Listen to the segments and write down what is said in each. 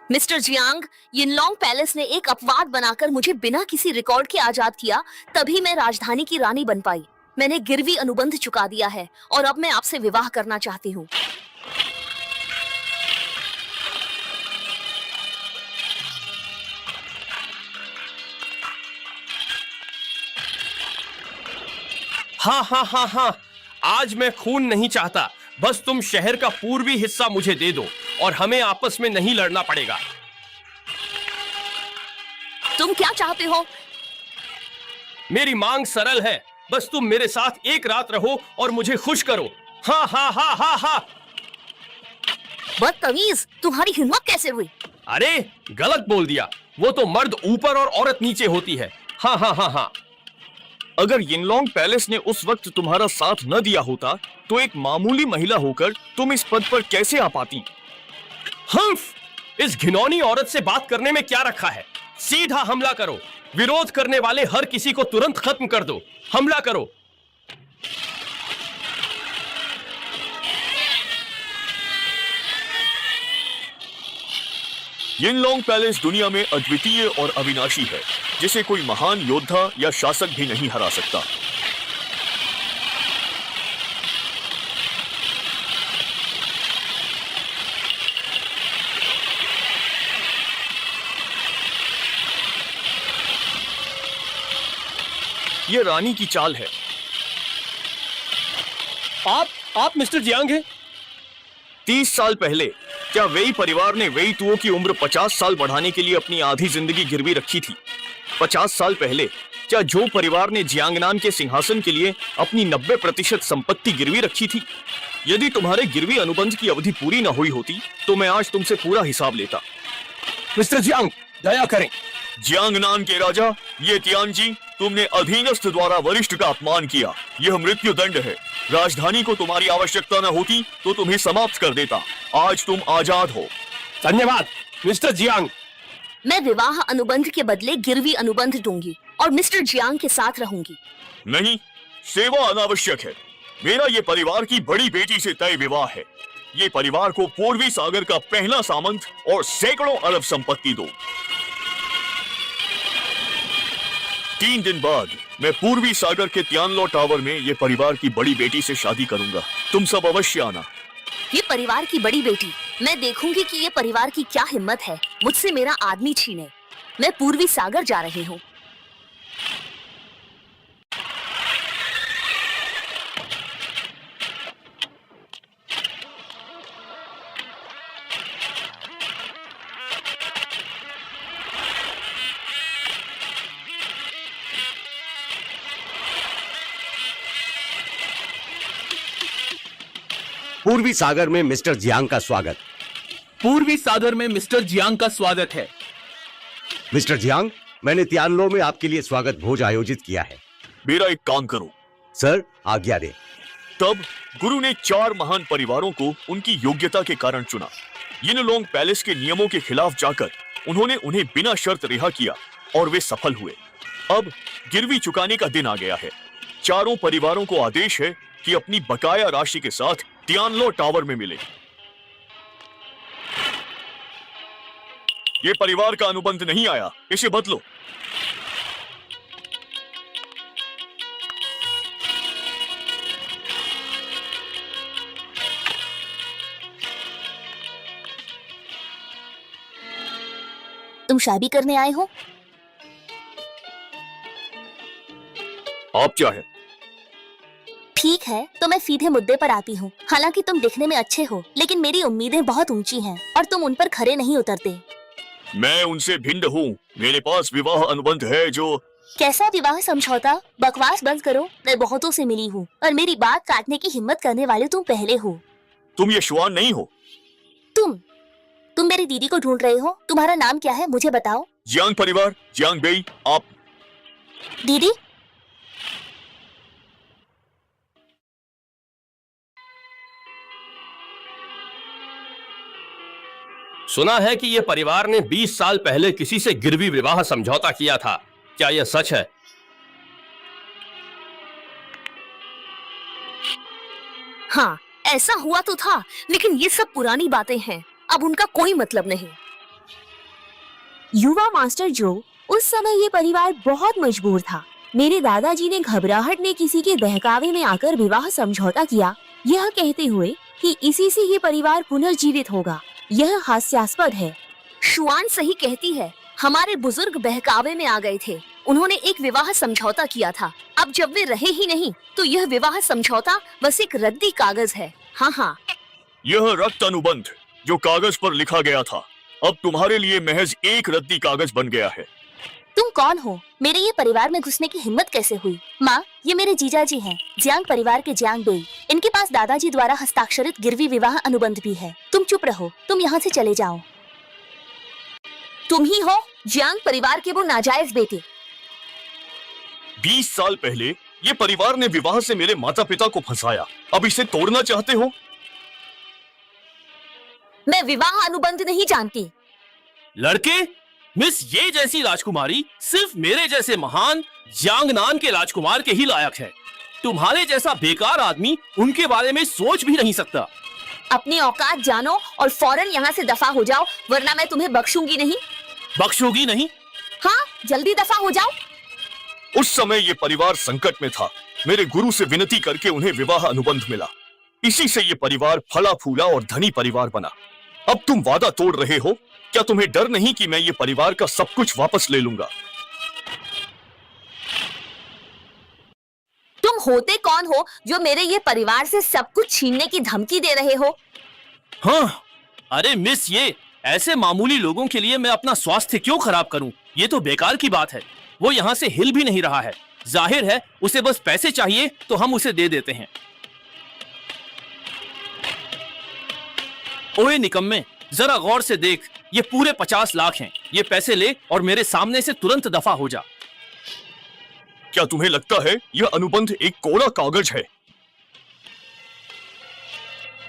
Mister Jiang, यिनलॉन्ग palace ने एक अपवाद बनाकर मुझे बिना किसी रिकॉर्ड के आजाद किया, तभी मैं राजधानी की रानी बन पाई। मैंने गिरवी अनुबंध चुका दिया है और अब मैं आपसे विवाह करना चाहती हूँ। हाँ हाँ हाँ हाँ, आज मैं खून नहीं चाहता। बस तुम शहर का पूर्वी हिस्सा मुझे दे दो और हमें आपस में नहीं लड़ना पड़ेगा। तुम क्या चाहते हो? मेरी मांग सरल है, बस तुम मेरे साथ एक रात रहो और मुझे खुश करो। हाँ हाँ हाँ हाँ हाँ। बदतमीज, तुम्हारी हिम्मत कैसे हुई? अरे गलत बोल दिया, वो तो मर्द ऊपर और औरत नीचे होती है। हाँ हाँ हाँ हाँ। अगर यिनलॉन्ग पैलेस ने उस वक्त तुम्हारा साथ न दिया होता तो एक मामूली महिला होकर तुम इस पद पर कैसे आ पाती? हम्फ, इस घिनौनी औरत से बात करने में क्या रखा है? सीधा हमला करो। विरोध करने वाले हर किसी को तुरंत खत्म कर दो। हमला करो। यिनलॉन्ग पैलेस दुनिया में अद्वितीय और अविनाशी है, जिसे कोई महान योद्धा या शासक भी नहीं हरा सकता। ये रानी की चाल है। आप मिस्टर जियांग हैं? 30 साल पहले क्या वेई परिवार ने वेई तुओ की उम्र 50 साल बढ़ाने के लिए अपनी आधी जिंदगी गिरवी रखी थी? 50 साल पहले क्या जो परिवार ने जियांगनान के सिंहासन के लिए अपनी 90% संपत्ति गिरवी रखी थी? यदि तुम्हारे गिरवी अनुबंध की अवधि पूरी न हुई होती तो मैं आज तुमसे पूरा हिसाब लेता। मिस्टर जियांग, दया करें। जियांगनान के राजा, ये तियानजी, तुमने अधीनस्थ द्वारा वरिष्ठ का अपमान किया। यह मृत्यु दंड है। राजधानी को तुम्हारी आवश्यकता न होती तो तुम्हें समाप्त कर देता। आज तुम आजाद हो। धन्यवाद मिस्टर जियांग। मैं विवाह अनुबंध के बदले गिरवी अनुबंध दूंगी और मिस्टर जियांग के साथ रहूंगी। नहीं, सेवा अनावश्यक है। मेरा ये परिवार की बड़ी बेटी से तय विवाह है। ये परिवार को पूर्वी सागर का पहला सामंत और सैकड़ों अरब संपत्ति दो। 3 दिन बाद मैं पूर्वी सागर के तियानलो टावर में ये परिवार की बड़ी बेटी से शादी करूंगा। तुम सब अवश्य आना। ये परिवार की बड़ी बेटी, मैं देखूंगी कि ये परिवार की क्या हिम्मत है मुझसे मेरा आदमी छीने। मैं पूर्वी सागर जा रही हूँ। पूर्वी सागर में मिस्टर जियांग का स्वागत। पूर्वी सागर में मिस्टर जियांग का स्वागत है। मिस्टर जियांग, मैंने तियानलो में आपके लिए स्वागत भोज आयोजित किया है। मेरा एक काम करो। सर, आज्ञा दें। तब गुरु ने 4 महान परिवारों को उनकी योग्यता के कारण चुना। यिनलॉन्ग पैलेस के नियमों के खिलाफ जाकर उन्होंने उन्हें बिना शर्त रिहा किया और वे सफल हुए। अब गिरवी चुकाने का दिन आ गया है। चारों परिवारों को आदेश है कि अपनी बकाया राशि के साथ तियानलो टावर में मिले। ये परिवार का अनुबंध नहीं आया, इसे बदलो। तुम शादी करने आए हो? आप क्या है? ठीक है, तो मैं सीधे मुद्दे पर आती हूँ। हालांकि तुम दिखने में अच्छे हो, लेकिन मेरी उम्मीदें बहुत ऊंची हैं और तुम उन पर खरे नहीं उतरते। मैं उनसे भिन्न हूँ। मेरे पास विवाह अनुबंध है जो... कैसा विवाह समझौता? बकवास बंद करो। मैं बहुतों से मिली हूँ और मेरी बात काटने की हिम्मत करने वाले तुम पहले हो। तुम ये शुआन नहीं हो। तुम मेरी दीदी को ढूंढ रहे हो। तुम्हारा नाम क्या है, मुझे बताओ। जियांग परिवार, जियांग बेई। आप... दीदी? सुना है कि यह परिवार ने 20 साल पहले किसी से गिरवी विवाह समझौता किया था। क्या यह सच है? हाँ, ऐसा हुआ तो था, लेकिन ये सब पुरानी बातें हैं। अब उनका कोई मतलब नहीं। युवा मास्टर जो, उस समय ये परिवार बहुत मजबूर था। मेरे दादाजी ने घबराहट में किसी के बहकावे में आकर विवाह समझौता किया, यह कहते हुए कि इसी से ये परिवार पुनर्जीवित होगा। यह हास्यास्पद है। शुआन सही कहती है। हमारे बुजुर्ग बहकावे में आ गए थे। उन्होंने एक विवाह समझौता किया था। अब जब वे रहे ही नहीं तो यह विवाह समझौता बस एक रद्दी कागज है। हाँ हाँ, यह रक्त अनुबंध जो कागज पर लिखा गया था, अब तुम्हारे लिए महज एक रद्दी कागज बन गया है। तुम कौन हो? मेरे ये परिवार में घुसने की हिम्मत कैसे हुई? माँ, ये मेरे जीजाजी हैं, जियांग परिवार के जियांग बेई। इनके पास दादाजी द्वारा हस्ताक्षरित गिरवी विवाह अनुबंध भी है। तुम चुप रहो, तुम यहाँ से चले जाओ। तुम ही हो जियांग परिवार के वो नाजायज बेटे। 20 साल पहले ये परिवार ने विवाह से मेरे माता पिता को फंसाया, अब इसे तोड़ना चाहते हो? मैं विवाह अनुबंध नहीं जानती। लड़के, मिस ये जैसी राजकुमारी सिर्फ मेरे जैसे महान जियांगनान के राजकुमार के ही लायक है। तुम्हारे जैसा बेकार आदमी उनके बारे में सोच भी नहीं सकता। अपनी औकात जानो और फौरन यहाँ से दफा हो जाओ, वरना मैं तुम्हें बख्शूंगी नहीं। बख्शोगी नहीं? हाँ, जल्दी दफा हो जाओ। उस समय ये परिवार संकट में था। मेरे गुरु से विनती करके उन्हें विवाह अनुबंध मिला। इसी से ये परिवार फला फूला और धनी परिवार बना। अब तुम वादा तोड़ रहे हो? क्या तुम्हें डर नहीं कि मैं ये परिवार का सब कुछ वापस ले लूंगा? तुम होते कौन हो जो मेरे ये परिवार से सब कुछ छीनने की धमकी दे रहे हो? हाँ, अरे मिस, ये ऐसे मामूली लोगों के लिए मैं अपना स्वास्थ्य क्यों खराब करूं? ये तो बेकार की बात है। वो यहाँ से हिल भी नहीं रहा है। जाहिर है उसे बस पैसे चाहिए तो हम उसे दे देते हैं। ओए निकम्मे, जरा गौर से देख, ये पूरे 50 लाख हैं। ये पैसे ले और मेरे सामने से तुरंत दफा हो जा। क्या तुम्हें लगता है यह अनुबंध एक कोरा कागज है?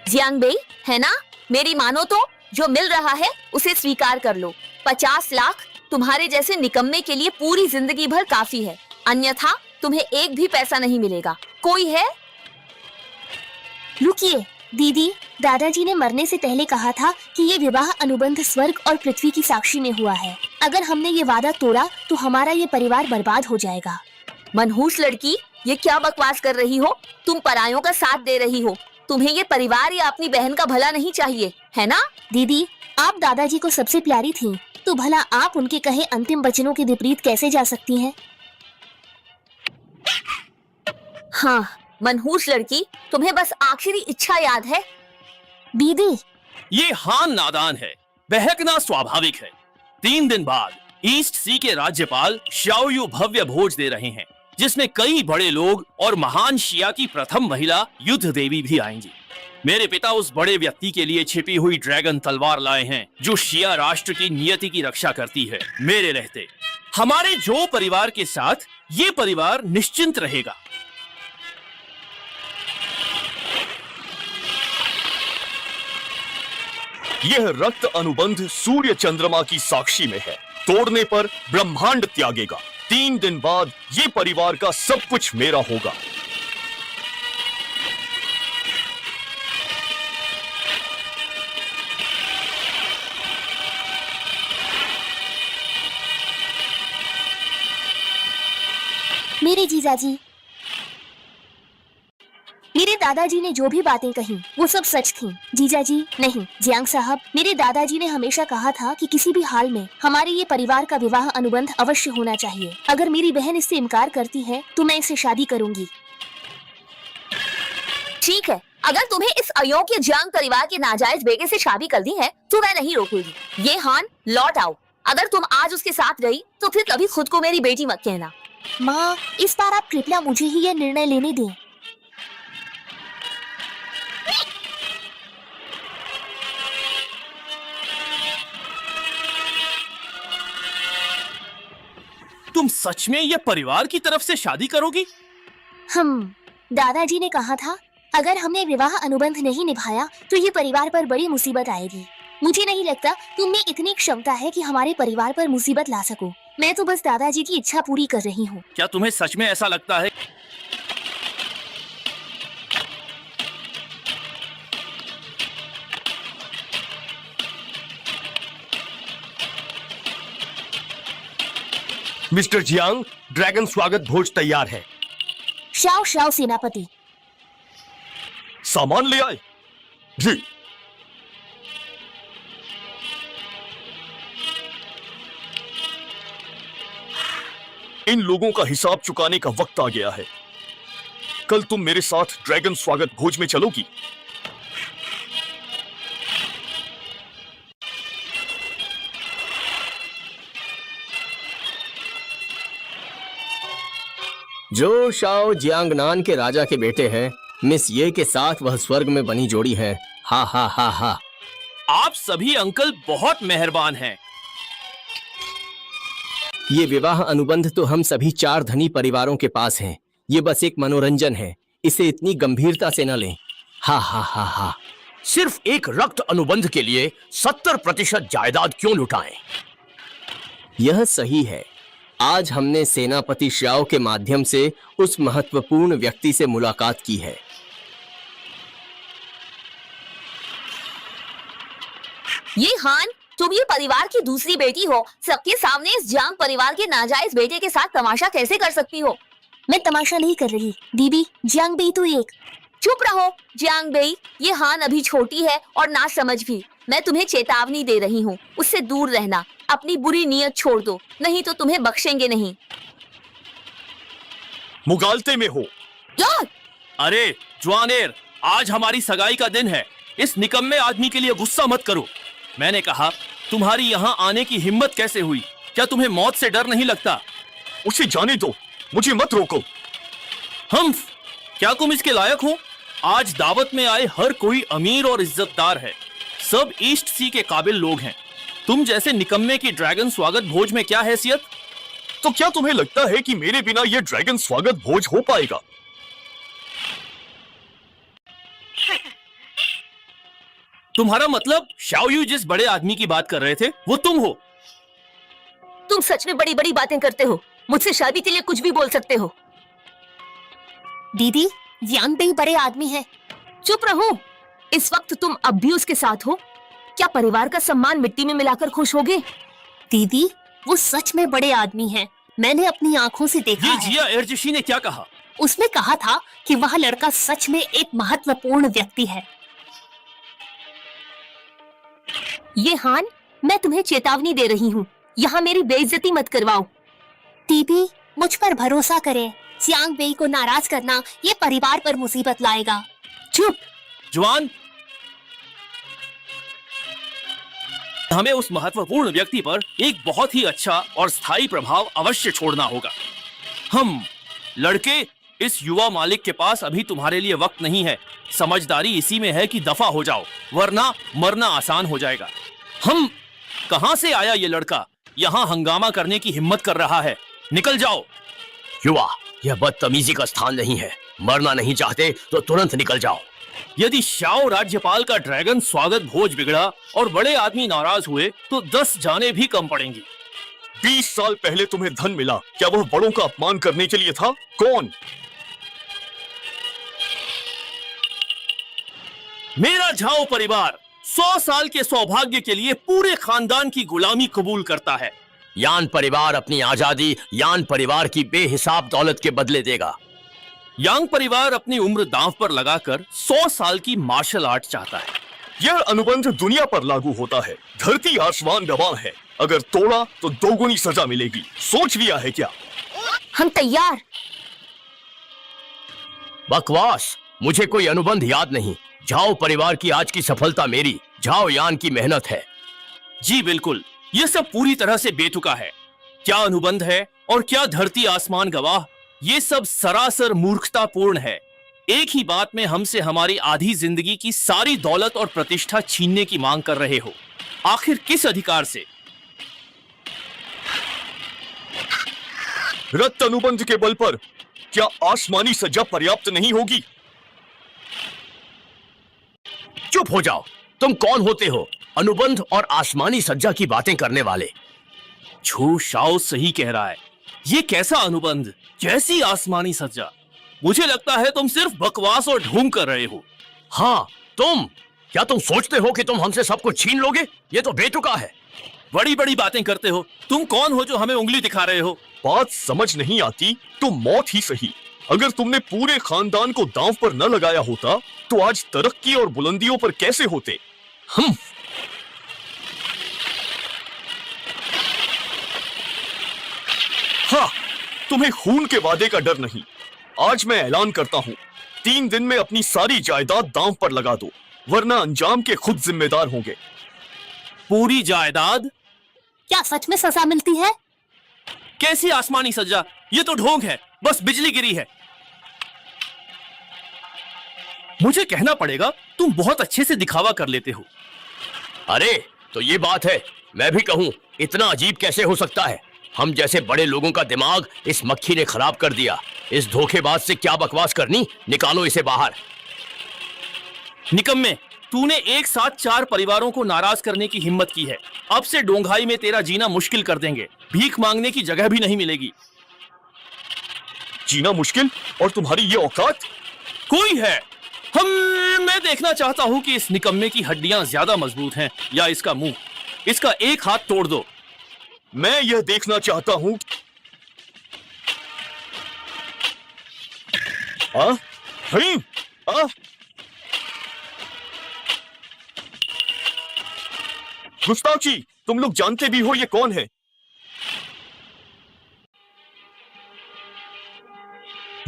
जियांग बेई, है ना? मेरी मानो तो जो मिल रहा है उसे स्वीकार कर लो। 50 लाख तुम्हारे जैसे निकम्मे के लिए पूरी जिंदगी भर काफी है, अन्यथा तुम्हें एक भी पैसा नहीं मिलेगा। कोई है? रुकिए दीदी, दादाजी ने मरने से पहले कहा था कि ये विवाह अनुबंध स्वर्ग और पृथ्वी की साक्षी में हुआ है। अगर हमने ये वादा तोड़ा तो हमारा ये परिवार बर्बाद हो जाएगा। मनहूस लड़की, ये क्या बकवास कर रही हो? तुम परायों का साथ दे रही हो। तुम्हें ये परिवार या अपनी बहन का भला नहीं चाहिए, है ना? दीदी, आप दादाजी को सबसे प्यारी थी, तो भला आप उनके कहे अंतिम वचनों के विपरीत कैसे जा सकती हैं? हाँ, मनहूस लड़की, तुम्हें बस आखिरी इच्छा याद है। दीदी, ये हान नादान है, बहकना स्वाभाविक है। 3 दिन बाद ईस्ट सी के राज्यपाल शाओयू भव्य भोज दे रहे हैं, जिसमें कई बड़े लोग और महान शिया की प्रथम महिला युद्ध देवी भी आएंगी। मेरे पिता उस बड़े व्यक्ति के लिए छिपी हुई ड्रैगन तलवार लाए हैं, जो शिया राष्ट्र की नियति की रक्षा करती है। मेरे रहते हमारे जो परिवार के साथ ये परिवार निश्चिंत रहेगा। यह रक्त अनुबंध सूर्य चंद्रमा की साक्षी में है। तोड़ने पर ब्रह्मांड त्यागेगा। 3 दिन बाद ये परिवार का सब कुछ मेरा होगा। मेरे जीजाजी, मेरे दादाजी ने जो भी बातें कही वो सब सच थी। जीजाजी नहीं, जियांग साहब, मेरे दादाजी ने हमेशा कहा था कि किसी भी हाल में हमारे ये परिवार का विवाह अनुबंध अवश्य होना चाहिए। अगर मेरी बहन इससे इनकार करती है तो मैं इससे शादी करूंगी। ठीक है, अगर तुम्हें इस अयोग्य जियांग परिवार के नाजायज बेटे से शादी करनी है तो मैं नहीं रोकूंगी। ये हान, लौट आओ। अगर तुम आज उसके साथ गई तो फिर कभी खुद को मेरी बेटी मत कहना। माँ, इस बार आप कृपया मुझे ही यह निर्णय लेने दें। तुम सच में ये परिवार की तरफ से शादी करोगी? दादाजी ने कहा था अगर हमने विवाह अनुबंध नहीं निभाया तो ये परिवार पर बड़ी मुसीबत आएगी। मुझे नहीं लगता तुम में इतनी क्षमता है कि हमारे परिवार पर मुसीबत ला सको। मैं तो बस दादाजी की इच्छा पूरी कर रही हूँ। क्या तुम्हें सच में ऐसा लगता है? मिस्टर जियांग, ड्रैगन स्वागत भोज तैयार है। शाओ शाओ सेनापति। सामान ले आए? जी। इन लोगों का हिसाब चुकाने का वक्त आ गया है। कल तुम मेरे साथ ड्रैगन स्वागत भोज में चलोगी? जो शाओ जियांगनान के राजा के बेटे हैं, मिस ये के साथ वह स्वर्ग में बनी जोड़ी है। हा हा हा हा। आप सभी अंकल बहुत मेहरबान हैं। ये विवाह अनुबंध तो हम सभी 4 धनी परिवारों के पास हैं। ये बस एक मनोरंजन है, इसे इतनी गंभीरता से न लें। हा हा हा हा। सिर्फ एक रक्त अनुबंध के लिए 70% जायदाद क्यों लुटाएं? यह सही है। आज हमने सेनापति श्याओ के माध्यम से उस महत्वपूर्ण व्यक्ति से मुलाकात की है। ये हान, तुम ये परिवार की दूसरी बेटी हो। सबके सामने इस जियांग परिवार के नाजायज बेटे के साथ तमाशा कैसे कर सकती हो? मैं तमाशा नहीं कर रही दीदी। जियांग बेई तो एक। चुप रहो जियांग बेई। ये हान अभी छोटी है और ना समझ भी। मैं तुम्हें चेतावनी दे रही हूँ, उससे दूर रहना। अपनी बुरी नीयत छोड़ दो, नहीं तो तुम्हें बख्शेंगे नहीं। मुगालते में हो। यार! अरे जवानेर, आज हमारी सगाई का दिन है। इस निकम्मे आदमी के लिए गुस्सा मत करो। मैंने कहा, तुम्हारी यहाँ आने की हिम्मत कैसे हुई? क्या तुम्हें मौत से डर नहीं लगता? उसे जाने दो, मुझे मत रोको। हम्फ, क्या तुम इसके लायक हो? आज दावत में आए हर कोई अमीर और इज्जतदार है। सब ईस्ट सी के काबिल लोग हैं। तुम जैसे निकम्मे की ड्रैगन स्वागत भोज में क्या हैसियत? तो क्या तुम्हें लगता है कि मेरे बिना यह ड्रैगन स्वागत भोज हो पाएगा? तुम्हारा मतलब शाओयू जिस बड़े आदमी की बात कर रहे थे वो तुम हो? तुम सच में बड़ी बड़ी बातें करते हो। मुझसे शादी के लिए कुछ भी बोल सकते हो। दीदी, जियांग बेई बड़े आदमी है। चुप रहो। इस वक्त तुम अब भी उसके साथ हो। क्या परिवार का सम्मान मिट्टी में मिलाकर खुश होगे? दीदी, वो सच में बड़े आदमी हैं। मैंने अपनी आंखों से देखा ये है। जिया एरजशी ने क्या कहा? उसने कहा था कि वह लड़का सच में एक महत्वपूर्ण व्यक्ति है। ये हान, मैं तुम्हें चेतावनी दे रही हूँ। यहाँ मेरी बेइज्जती मत करवाओ। दीदी, मुझ पर भरोसा करें। जियांग बेई को नाराज करना ये परिवार पर मुसीबत लाएगा। चुप। जवान, हमें उस महत्वपूर्ण व्यक्ति पर एक बहुत ही अच्छा और स्थायी प्रभाव अवश्य छोड़ना होगा। हम लड़के, इस युवा मालिक के पास अभी तुम्हारे लिए वक्त नहीं है। समझदारी इसी में है कि दफा हो जाओ, वरना मरना आसान हो जाएगा। हम कहां से आया ये लड़का? यहाँ हंगामा करने की हिम्मत कर रहा है। निकल जाओ। युवा, यह बदतमीजी का स्थान नहीं है। मरना नहीं चाहते तो तुरंत निकल जाओ। यदि शाओ राज्यपाल का ड्रैगन स्वागत भोज बिगड़ा और बड़े आदमी नाराज हुए तो 10 जाने भी कम पड़ेंगी। 20 साल पहले तुम्हें धन मिला, क्या वह बड़ों का अपमान करने के लिए था? कौन? मेरा झाओ परिवार 100 साल के सौभाग्य के लिए पूरे खानदान की गुलामी कबूल करता है। यान परिवार अपनी आजादी यान परिवार की बेहिसाब दौलत के बदले देगा। यांग परिवार अपनी उम्र दांव पर लगाकर 100 साल की मार्शल आर्ट चाहता है। यह अनुबंध दुनिया पर लागू होता है। धरती आसमान गवाह है। अगर तोड़ा तो दोगुनी सजा मिलेगी। सोच लिया है क्या? हम तैयार। बकवास, मुझे कोई अनुबंध याद नहीं। झाओ परिवार की आज की सफलता मेरी झाओ यान की मेहनत है। जी बिल्कुल, ये सब पूरी तरह से बेतुका है। क्या अनुबंध है और क्या धरती आसमान गवाह, ये सब सरासर मूर्खतापूर्ण है। एक ही बात में हमसे हमारी आधी जिंदगी की सारी दौलत और प्रतिष्ठा छीनने की मांग कर रहे हो। आखिर किस अधिकार से? रक्त अनुबंध के बल पर क्या आसमानी सजा पर्याप्त नहीं होगी? चुप हो जाओ। तुम कौन होते हो अनुबंध और आसमानी सज्जा की बातें करने वाले? छू शाओ सही कह रहा है। ये कैसा अनुबंध, कैसी आसमानी सज्जा? मुझे लगता है तुम सिर्फ बकवास और ढोंग कर रहे हो। हाँ, तुम क्या तुम सोचते हो कि तुम हमसे सब कुछ छीन लोगे? ये तो बेतुका है। बड़ी बड़ी बातें करते हो। तुम कौन हो जो हमें उंगली दिखा रहे हो? बात समझ नहीं आती तो मौत ही सही। अगर तुमने पूरे खानदान को दांव पर न लगाया होता तो आज तरक्की और बुलंदियों पर कैसे होते? हम हाँ, तुम्हें खून के वादे का डर नहीं। आज मैं ऐलान करता हूँ, 3 दिन में अपनी सारी जायदाद दांव पर लगा दो, वरना अंजाम के खुद जिम्मेदार होंगे। पूरी जायदाद? क्या सच में सजा मिलती है? कैसी आसमानी सजा? ये तो ढोंग है, बस बिजली गिरी है। मुझे कहना पड़ेगा, तुम बहुत अच्छे से दिखावा कर लेते हो। अरे तो ये बात है, मैं भी कहूँ, इतना अजीब कैसे हो सकता है? हम जैसे बड़े लोगों का दिमाग इस मक्खी ने खराब कर दिया। इस धोखेबाज से क्या बकवास करनी, निकालो इसे बाहर। निकम्मे, तूने एक साथ 4 परिवारों को नाराज करने की हिम्मत की है। अब से डोंघाई में तेरा जीना मुश्किल कर देंगे। भीख मांगने की जगह भी नहीं मिलेगी। जीना मुश्किल और तुम्हारी ये औकात? कोई है? मैं देखना चाहता हूँ कि इस निकम्मे की हड्डियां ज्यादा मजबूत हैं या इसका मुंह। इसका एक हाथ तोड़ दो। मैं यह देखना चाहता हूँ। गुस्ताखी, तुम लोग जानते भी हो ये कौन है?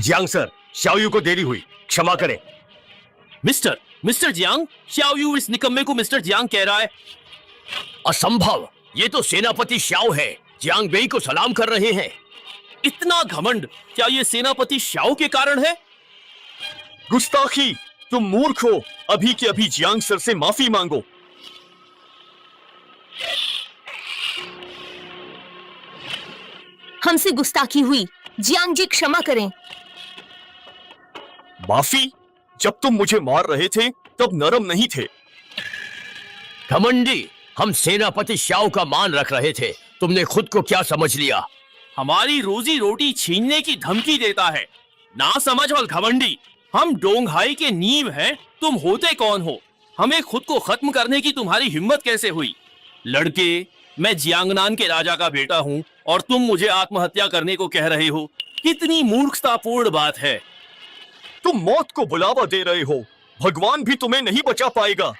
जियांग सर, शाओयू को देरी हुई, क्षमा करें। मिस्टर जियांग, शाओयू इस निकम्मे को मिस्टर जियांग कह रहा है। असंभव, ये तो सेनापति शाओ है। जियांग बेई को सलाम कर रहे हैं। इतना घमंड, क्या ये सेनापति शाओ के कारण है? गुस्ताखी, तुम मूर्ख हो। अभी के अभी जियांग सर से माफी मांगो। हमसे गुस्ताखी हुई, जियांग जी क्षमा करें। माफी? जब तुम मुझे मार रहे थे तब नरम नहीं थे। घमंडी, हम सेनापति शाओ का मान रख रहे थे। तुमने खुद को क्या समझ लिया? हमारी रोजी रोटी छीनने की धमकी देता है। ना समझ और घमंडी, हम डोंघाई के नींव हैं। तुम होते कौन हो? हमें खुद को खत्म करने की तुम्हारी हिम्मत कैसे हुई? लड़के, मैं जियांगनान के राजा का बेटा हूँ और तुम मुझे आत्महत्या करने को कह रहे हो। कितनी मूर्खतापूर्ण बात है। तुम मौत को बुलावा दे रहे हो। भगवान भी तुम्हें नहीं बचा पाएगा।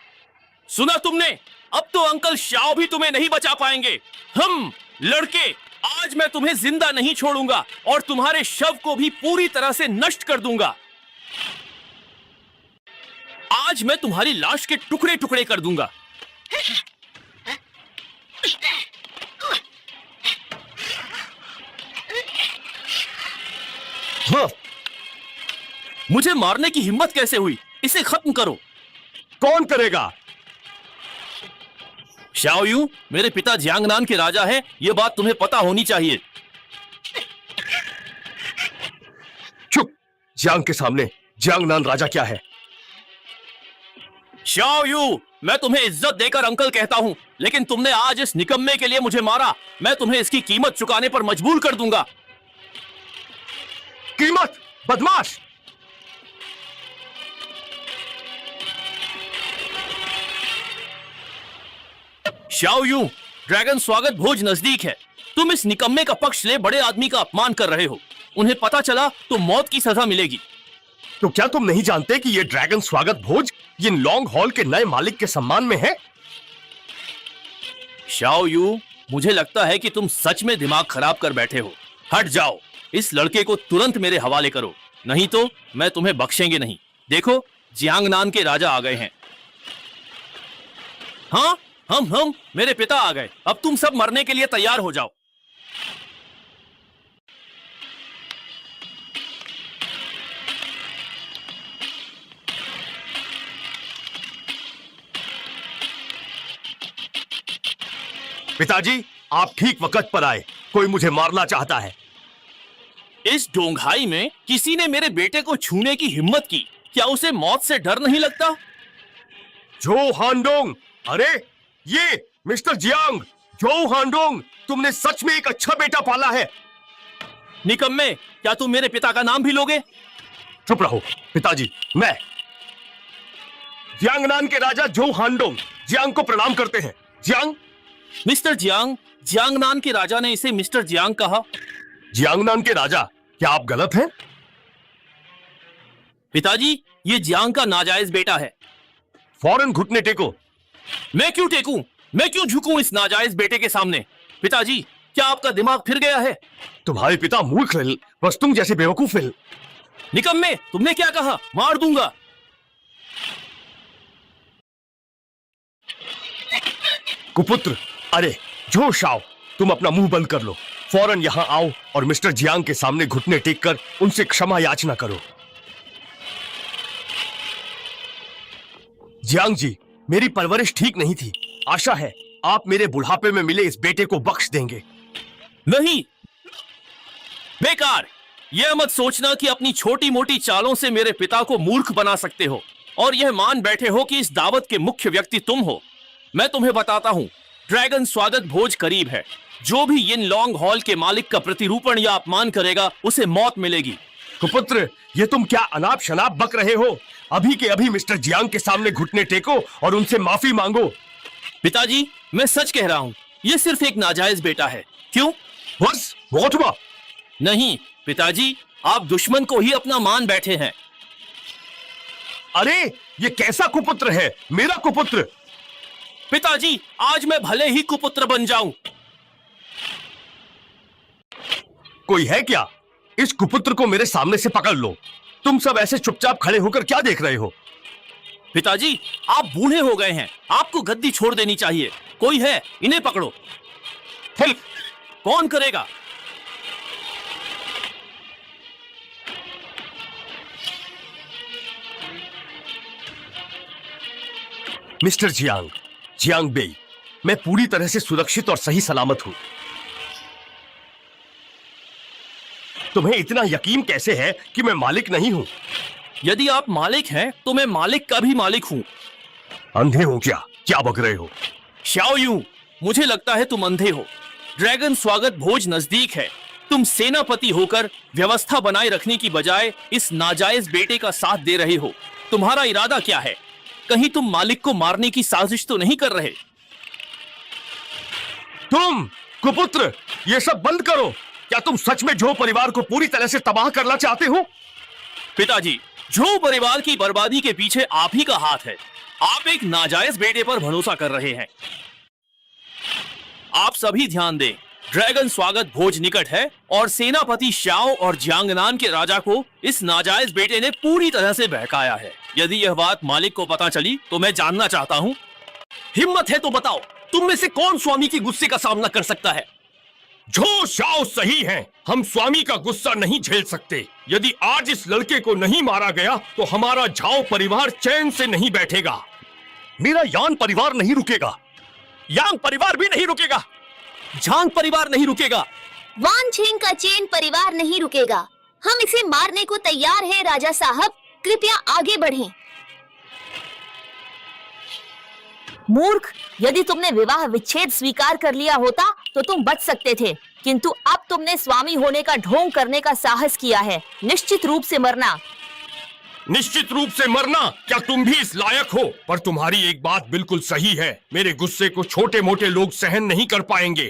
सुना तुमने? अब तो अंकल शाओ भी तुम्हें नहीं बचा पाएंगे। हम लड़के, आज मैं तुम्हें जिंदा नहीं छोड़ूंगा और तुम्हारे शव को भी पूरी तरह से नष्ट कर दूंगा। आज मैं तुम्हारी लाश के टुकड़े टुकड़े कर दूंगा। हाँ। मुझे मारने की हिम्मत कैसे हुई? इसे खत्म करो। कौन करेगा? शाओयू मेरे पिता जियांगनान के राजा हैं, यह बात तुम्हें पता होनी चाहिए। चुप! जियांग के सामने जियांगनान राजा क्या है? शाओयू, मैं तुम्हें इज्जत देकर अंकल कहता हूं, लेकिन तुमने आज इस निकम्मे के लिए मुझे मारा। मैं तुम्हें इसकी कीमत चुकाने पर मजबूर कर दूंगा। कीमत? बदमाश! शाओयू, ड्रैगन स्वागत भोज नजदीक है। तुम इस निकम्मे का पक्ष ले बड़े आदमी का अपमान कर रहे हो। उन्हें पता चला तो मौत की सजा मिलेगी। तो क्या तुम नहीं जानते कि ये ड्रैगन स्वागत भोज इन लॉन्ग हॉल के नए मालिक के सम्मान में है? शाओयू, मुझे लगता है कि तुम सच में दिमाग खराब कर बैठे हो। हट जाओ। इस लड़के को तुरंत मेरे हवाले करो, नहीं तो मैं तुम्हें बख्शेंगे नहीं। देखो, जियांगनान के राजा आ गए हैं। हाँ, हम मेरे पिता आ गए। अब तुम सब मरने के लिए तैयार हो जाओ। पिताजी, आप ठीक वक्त पर आए। कोई मुझे मारना चाहता है। इस डोंघाई में किसी ने मेरे बेटे को छूने की हिम्मत की। क्या उसे मौत से डर नहीं लगता? जो हांडोंग! अरे ये मिस्टर जियांग! जो हांडोंग, तुमने सच में एक अच्छा बेटा पाला है। निकम्मे, क्या तुम मेरे पिता का नाम भी लोगे? चुप रहो पिताजी। मैं जियांगनान के राजा जो हांडोंग जियांग को प्रणाम करते हैं। जियांग, मिस्टर जियांग, जियांगनान के राजा ने इसे मिस्टर जियांग कहा। जियांगनान के राजा, क्या आप गलत हैं? पिताजी, ये जियांग का नाजायज बेटा है। फौरन घुटने टेको। मैं क्यों टेकूं? मैं क्यों झुकूं इस नाजायज बेटे के सामने? पिताजी, क्या आपका दिमाग फिर गया है? तुम्हारे पिता मूर्ख है, बस तुम जैसे बेवकूफ है। निकम्मे, तुमने क्या कहा? मार दूंगा। कुपुत्र, अरे जो शाओ, तुम अपना मुंह बंद कर लो। फौरन यहाँ आओ और मिस्टर जियांग के सामने घुटने टेक कर उनसे क्षमा याचना करो। जियांग जी, मेरी परवरिश ठीक नहीं थी। आशा है आप मेरे बुढ़ापे में मिले इस बेटे को बख्श देंगे। नहीं, बेकार। यह मत सोचना कि अपनी छोटी मोटी चालों से मेरे पिता को मूर्ख बना सकते हो और यह मान बैठे हो कि इस दावत के मुख्य व्यक्ति तुम हो। मैं तुम्हें बताता हूं, ड्रैगन स्वागत भोज करीब है। जो भी यिन लॉन्ग हॉल के मालिक का प्रतिरूपण या अपमान करेगा उसे मौत मिलेगी। कुपुत्र, ये तुम क्या अनाप शनाप बक रहे हो? अभी के अभी मिस्टर जियांग के सामने घुटने टेको और उनसे माफी मांगो। पिताजी, मैं सच कह रहा हूं। यह सिर्फ एक नाजायज बेटा है। क्यों? बस बहुत हुआ। नहीं पिताजी, आप दुश्मन को ही अपना मान बैठे हैं। अरे ये कैसा कुपुत्र है? मेरा कुपुत्र। पिताजी, आज मैं भले ही कुपुत्र बन जाऊं। कोई है क्या? इस कुपुत्र को मेरे सामने से पकड़ लो। तुम सब ऐसे चुपचाप खड़े होकर क्या देख रहे हो? पिताजी, आप बूढ़े हो गए हैं, आपको गद्दी छोड़ देनी चाहिए। कोई है, इन्हें पकड़ो। हेल्प! कौन करेगा? मिस्टर जियांग, जियांग बेई, मैं पूरी तरह से सुरक्षित और सही सलामत हूं। तुम्हें इतना यकीन कैसे है कि मैं मालिक नहीं हूं? यदि आप मालिक हैं तो मैं मालिक का भी मालिक हूं। अंधे हो क्या? क्या बक रहे हो? शाओ यू, मुझे लगता है तुम अंधे हो। ड्रैगन स्वागत भोज नजदीक है। तुम सेनापति होकर व्यवस्था बनाए रखने की बजाय इस नाजायज बेटे का साथ दे रहे हो। तुम्हारा इरादा क्या है? कहीं तुम मालिक को मारने की साजिश तो नहीं कर रहे? तुम कुपुत्र, ये सब बंद करो। क्या तुम सच में झो परिवार को पूरी तरह से तबाह करना चाहते हो? पिताजी, झो परिवार की बर्बादी के पीछे आप ही का हाथ है। आप एक नाजायज बेटे पर भरोसा कर रहे हैं। आप सभी ध्यान दें, ड्रैगन स्वागत भोज निकट है और सेनापति शाओ और जियांगनान के राजा को इस नाजायज बेटे ने पूरी तरह से बहकाया है। यदि यह बात मालिक को पता चली तो मैं जानना चाहता हूं। हिम्मत है तो बताओ, तुम में से कौन स्वामी के गुस्से का सामना कर सकता है? झो शाओ सही हैं। हम स्वामी का गुस्सा नहीं झेल सकते। यदि आज इस लड़के को नहीं मारा गया तो हमारा झाओ परिवार चैन से नहीं बैठेगा। मेरा यान परिवार नहीं रुकेगा। यांग परिवार भी नहीं रुकेगा। झांग परिवार नहीं रुकेगा। वान छेंग का चेन परिवार नहीं रुकेगा। हम इसे मारने को तैयार हैं राजा साहब, कृपया आगे बढ़ें। मूर्ख, यदि तुमने विवाह विच्छेद स्वीकार कर लिया होता तो तुम बच सकते थे, किंतु अब तुमने स्वामी होने का ढोंग करने का साहस किया है। निश्चित रूप से मरना। निश्चित रूप से मरना? क्या तुम भी इस लायक हो? पर तुम्हारी एक बात बिल्कुल सही है, मेरे गुस्से को छोटे मोटे लोग सहन नहीं कर पाएंगे।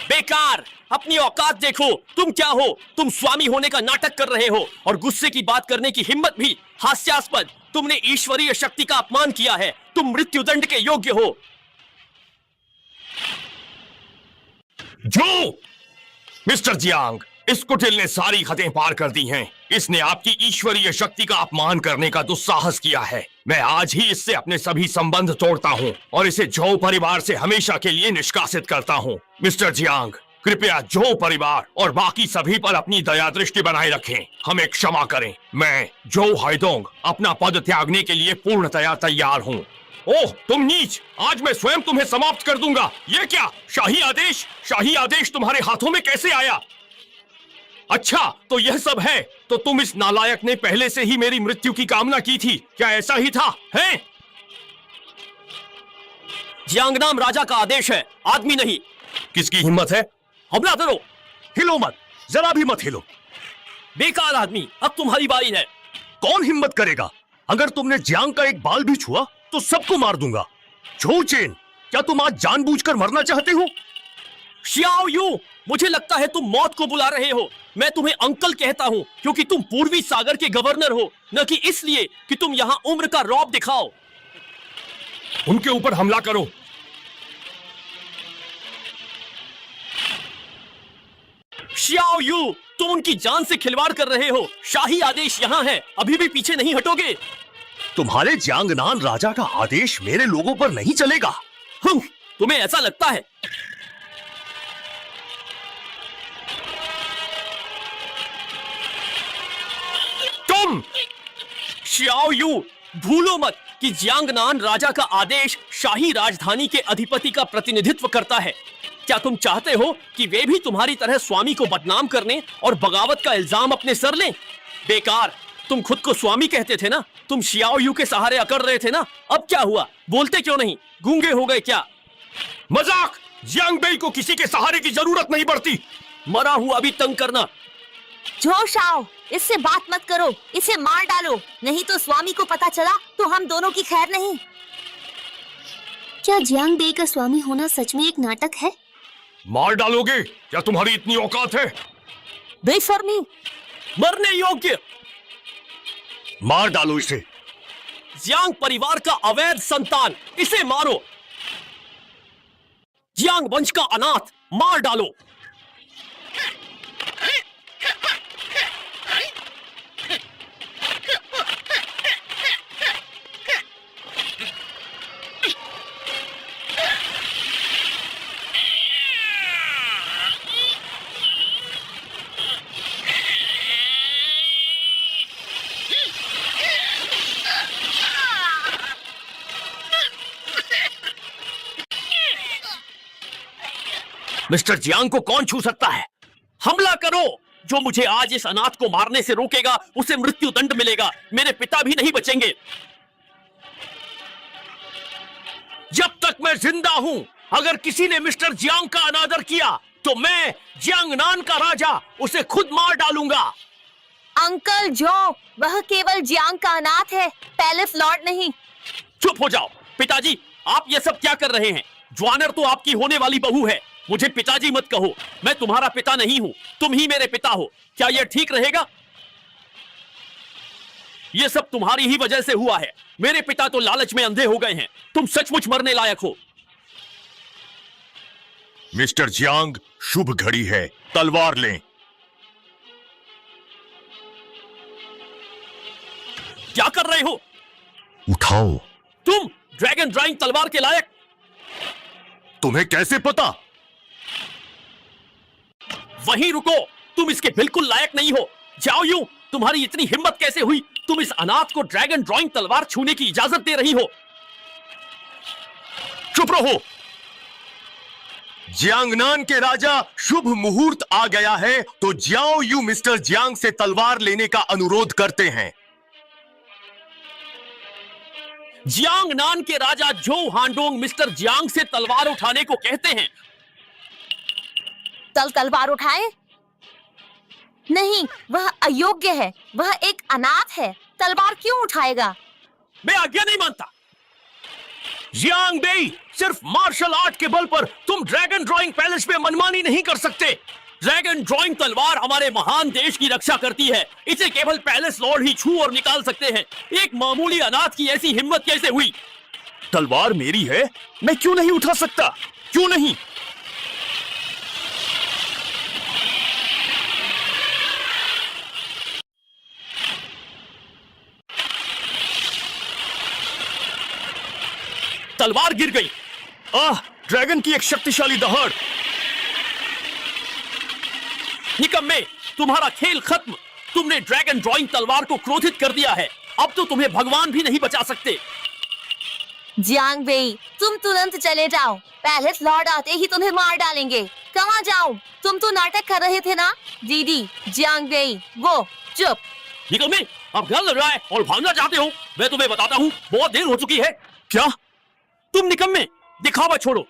बेकार, अपनी औकात देखो। तुम क्या हो? तुम स्वामी होने का नाटक कर रहे हो और गुस्से की बात करने की हिम्मत भी हास्यास्पद। तुमने ईश्वरीय शक्ति का अपमान किया है। तुम मृत्युदंड के योग्य हो। जो मिस्टर जियांग, इस कुटिल ने सारी हदें पार कर दी हैं। इसने आपकी ईश्वरीय शक्ति का अपमान करने का दुस्साहस किया है। मैं आज ही इससे अपने सभी संबंध तोड़ता हूँ और इसे झो परिवार से हमेशा के लिए निष्कासित करता हूँ। मिस्टर जियांग, कृपया झो परिवार और बाकी सभी पर अपनी दया दृष्टि बनाए रखें। हमें क्षमा करें। मैं झो हाइडोंग अपना पद त्यागने के लिए पूर्णतया तैयार हूँ। ओह तुम नीच, आज मैं स्वयं तुम्हें समाप्त कर दूंगा। ये क्या? शाही आदेश? शाही आदेश तुम्हारे हाथों में कैसे आया? अच्छा, तो यह सब है। तो तुम इस नालायक ने पहले से ही मेरी मृत्यु की कामना की थी, क्या ऐसा ही था? हैं? जियांगनाम राजा का आदेश है, आदमी नहीं। किसकी हिम्मत है? हमला करो। हिलो मत, जरा भी मत हिलो। बेकार आदमी, अब तुम्हारी बारी है। कौन हिम्मत करेगा? अगर तुमने जियांग का एक बाल भी छुआ तो सबको मार दूंगा। झो चेन, क्या तुम आज जानबूझकर मरना चाहते हो? शियाओ यू, मुझे लगता है तुम मौत को बुला रहे हो। मैं तुम्हें अंकल कहता हूँ क्योंकि तुम पूर्वी सागर के गवर्नर हो, न कि इसलिए कि तुम यहाँ उम्र का रौब दिखाओ। उनके ऊपर हमला करो। शियाओ यू, तुम उनकी जान से खिलवाड़ कर रहे हो। शाही आदेश यहाँ है, अभी भी पीछे नहीं हटोगे। तुम्हारे जियांगनान राजा का आदेश मेरे लोगों पर नहीं चलेगा। तुम्हें ऐसा लगता है? तुम शियाओ यू, भूलो मत कि जियांगनान राजा का आदेश शाही राजधानी के अधिपति का प्रतिनिधित्व करता है। क्या तुम चाहते हो कि वे भी तुम्हारी तरह स्वामी को बदनाम करने और बगावत का इल्जाम अपने सर लें? बेकार, तुम खुद को स्वामी कहते थे ना, तुम शियाओ यू के सहारे अकड़ रहे थे ना। अब क्या हुआ? बोलते क्यों नहीं? गूंगे हो गए क्या? मजाक! जियांग बेई को किसी के सहारे की जरूरत नहीं पड़ती। मरा हुआ भी तंग करना। जोश आओ, इससे बात मत करो, इसे मार डालो, नहीं तो स्वामी को पता चला तो हम दोनों की खैर नहीं। क्या जियांग बे का स्वामी होना सच में एक नाटक है? मार डालोगे? क्या तुम्हारी इतनी औकात है? बेशर्मी! मरने योग्य! मार डालो इसे। जियांग परिवार का अवैध संतान, इसे मारो। जियांग वंश का अनाथ, मार डालो। मिस्टर जियांग को कौन छू सकता है? हमला करो। जो मुझे आज इस अनाथ को मारने से रोकेगा उसे मृत्यु दंड मिलेगा। मेरे पिता भी नहीं बचेंगे। जब तक मैं जिंदा हूं, अगर किसी ने मिस्टर जियांग का अनादर किया तो मैं जियांगनान का राजा उसे खुद मार डालूंगा। अंकल जो, वह केवल जियांग का अनाथ है, पैलेस लॉर्ड नहीं। चुप हो जाओ। पिताजी, आप ये सब क्या कर रहे हैं? ज्वानर तो आपकी होने वाली बहू है। मुझे पिताजी मत कहो, मैं तुम्हारा पिता नहीं हूं, तुम ही मेरे पिता हो। क्या यह ठीक रहेगा? यह सब तुम्हारी ही वजह से हुआ है। मेरे पिता तो लालच में अंधे हो गए हैं। तुम सचमुच मरने लायक हो। मिस्टर जियांग, शुभ घड़ी है, तलवार लें। क्या कर रहे हो? उठाओ। तुम ड्रैगन ड्राइंग तलवार के लायक? तुम्हें कैसे पता? वहीं रुको, तुम इसके बिल्कुल लायक नहीं हो। जाओ यूं, तुम्हारी इतनी हिम्मत कैसे हुई? तुम इस अनाथ को ड्रैगन ड्राइंग तलवार छूने की इजाजत दे रही हो? चुप रहो। जियांगनान के राजा, शुभ मुहूर्त आ गया है तो जियाओ यू मिस्टर जियांग से तलवार लेने का अनुरोध करते हैं। जियांगनान के राजा जो हांडोंग मिस्टर जियांग से तलवार उठाने को कहते हैं। तलवार उठाए? नहीं, वह अयोग्य है, वह एक अनाथ है, तलवार क्यों उठाएगा? मैं आज्ञा नहीं मानता। जियांग बेई, सिर्फ मार्शल आर्ट के बल पर तुम ड्रैगन ड्राइंग पैलेस में मनमानी नहीं कर सकते। ड्रैगन ड्राइंग तलवार हमारे महान देश की रक्षा करती है। इसे केवल पैलेस लॉर्ड ही छू और निकाल सकते हैं। एक मामूली अनाथ की ऐसी हिम्मत कैसे हुई? तलवार मेरी है, मैं क्यों नहीं उठा सकता? क्यों नहीं? तलवार गिर गई। ड्रैगन की एक शक्तिशाली दहाड़। निकम्मे, तुम्हारा खेल खत्म। तुमने ड्रैगन ड्राइंग तलवार को क्रोधित कर दिया है। अब तो तुम्हें भगवान भी नहीं बचा सकते। जियांग बेई, तुम तुरंत चले जाओ, पैलेस लॉर्ड आते ही तुम्हें मार डालेंगे। कहाँ जाओ? तुम तो नाटक कर रहे थे ना? दीदी, जियांग बेई, वो चुप। निकम्मे, अब घर लग रहा है और भागना चाहते हो। मैं तुम्हें बताता हूँ, बहुत देर हो चुकी है। क्या तुम निकम्मे, दिखावा छोड़ो।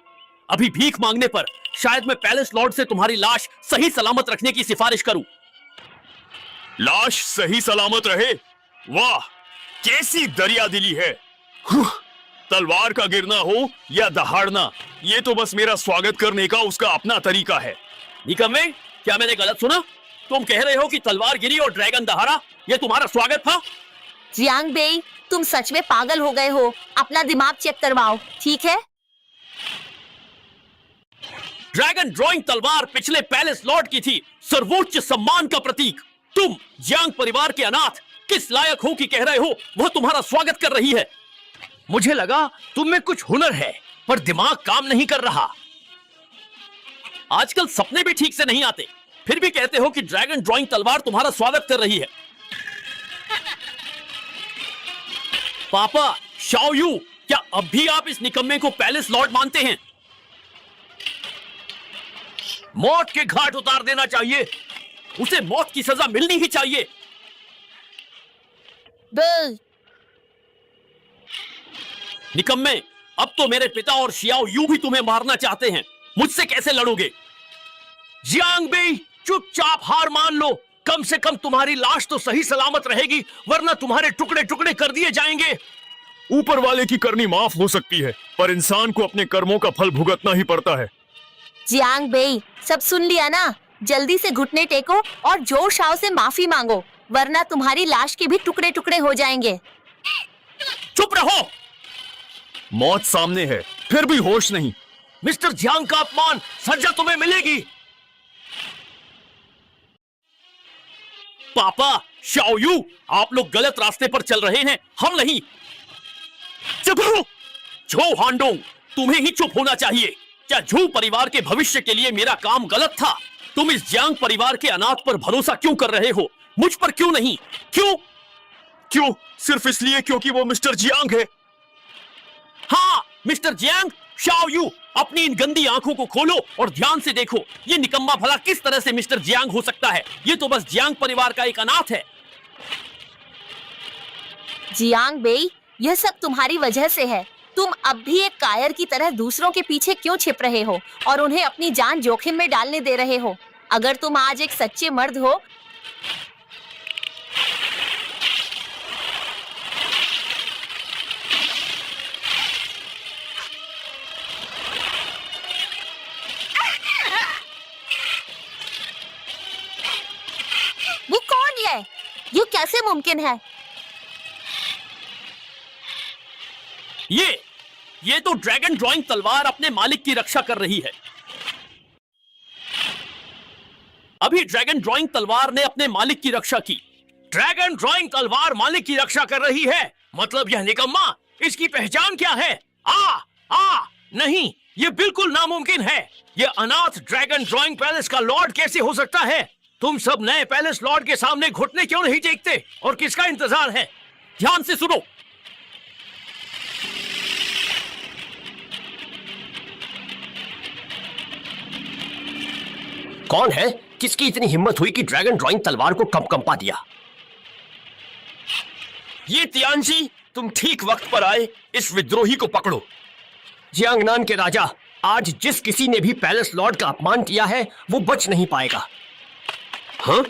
अभी भीख मांगने पर शायद मैं पैलेस लॉर्ड से तुम्हारी लाश सही सलामत रखने की सिफारिश करूं। लाश सही सलामत रहे? वाह, कैसी दरिया दिली है। तलवार का गिरना हो या दहाड़ना, ये तो बस मेरा स्वागत करने का उसका अपना तरीका है। निकम्मे, क्या मैंने गलत सुना? तुम कह रहे हो कि तलवार गिरी और ड्रैगन दहाड़ा, ये तुम्हारा स्वागत था? जियांग बेई, तुम सच में पागल हो गए हो। अपना दिमाग चेक करवाओ, ठीक है? ड्रैगन ड्राइंग तलवार पिछले पैलेस लॉर्ड की थी, सर्वोच्च सम्मान का प्रतीक। तुम जियांग परिवार के अनाथ किस लायक हो कि कह रहे हो वह तुम्हारा स्वागत कर रही है? मुझे लगा तुम में कुछ हुनर है, पर दिमाग काम नहीं कर रहा। आजकल सपने भी ठीक से नहीं आते, फिर भी कहते हो कि ड्रैगन ड्राइंग तलवार तुम्हारा स्वागत कर रही है। पापा, शाओ यू, क्या अब भी आप इस निकम्मे को पैलेस लॉर्ड मानते हैं? मौत के घाट उतार देना चाहिए। उसे मौत की सजा मिलनी ही चाहिए। बेई, निकम्मे, अब तो मेरे पिता और शियाओ यू भी तुम्हें मारना चाहते हैं। मुझसे कैसे लड़ोगे? जियांग बेई, चुपचाप हार मान लो। कम से कम तुम्हारी लाश तो सही सलामत रहेगी, वरना तुम्हारे टुकड़े टुकड़े कर दिए जाएंगे। ऊपर वाले की करनी माफ हो सकती है, पर इंसान को अपने कर्मों का फल भुगतना ही पड़ता है। जियांग बेई, सब सुन लिया ना? जल्दी से घुटने टेको और जो शाओ से माफी मांगो, वरना तुम्हारी लाश के भी टुकड़े टुकड़े हो जाएंगे। चुप रहो। मौत सामने है, फिर भी होश नहीं। मिस्टर जियांग का अपमान सजा तुम्हें मिलेगी। पापा, शाओ यू, आप लोग गलत रास्ते पर चल रहे हैं, हम नहीं। चुप रहो। झो हांडोंग, तुम्हें ही चुप होना चाहिए। क्या झू परिवार के भविष्य के लिए मेरा काम गलत था? तुम इस जियांग परिवार के अनाथ पर भरोसा क्यों कर रहे हो? मुझ पर क्यों नहीं? क्यों? सिर्फ इसलिए क्योंकि वो मिस्टर जियांग है। हाँ, मिस्टर जियांग। शाओ यू, अपनी इन गंदी आंखों को खोलो और ध्यान से देखो, ये निकम्मा भला किस तरह से मिस्टर जियांग हो सकता है? ये तो बस जियांग परिवार का एक अनाथ है। जियांग बेई, यह सब तुम्हारी वजह से है। तुम अब भी एक कायर की तरह दूसरों के पीछे क्यों छिप रहे हो और उन्हें अपनी जान जोखिम में डालने दे रहे हो? अगर तुम आज एक सच्चे मर्द हो वो कौन है? ये कैसे मुमकिन है? ये तो ड्रैगन ड्राइंग तलवार अपने मालिक की रक्षा कर रही है। अभी ड्रैगन ड्राइंग तलवार ने अपने मालिक की रक्षा की। ड्रैगन ड्राइंग तलवार मालिक की रक्षा कर रही है, मतलब यह निकम्मा, इसकी पहचान क्या है? नहीं, यह बिल्कुल नामुमकिन है। यह अनाथ ड्रैगन ड्राइंग पैलेस का लॉर्ड कैसे हो सकता है? तुम सब नए पैलेस लॉर्ड के सामने घुटने क्यों नहीं टेकते और किसका इंतजार है? ध्यान से सुनो। कौन है? किसकी इतनी हिम्मत हुई कि ड्रैगन ड्राइंग तलवार को कंपा दिया? ये तियानजी, तुम ठीक वक्त पर आए। इस विद्रोही को पकड़ो। जियांगनान के राजा, आज जिस किसी ने भी पैलेस लॉर्ड का अपमान किया है वो बच नहीं पाएगा। हाँ?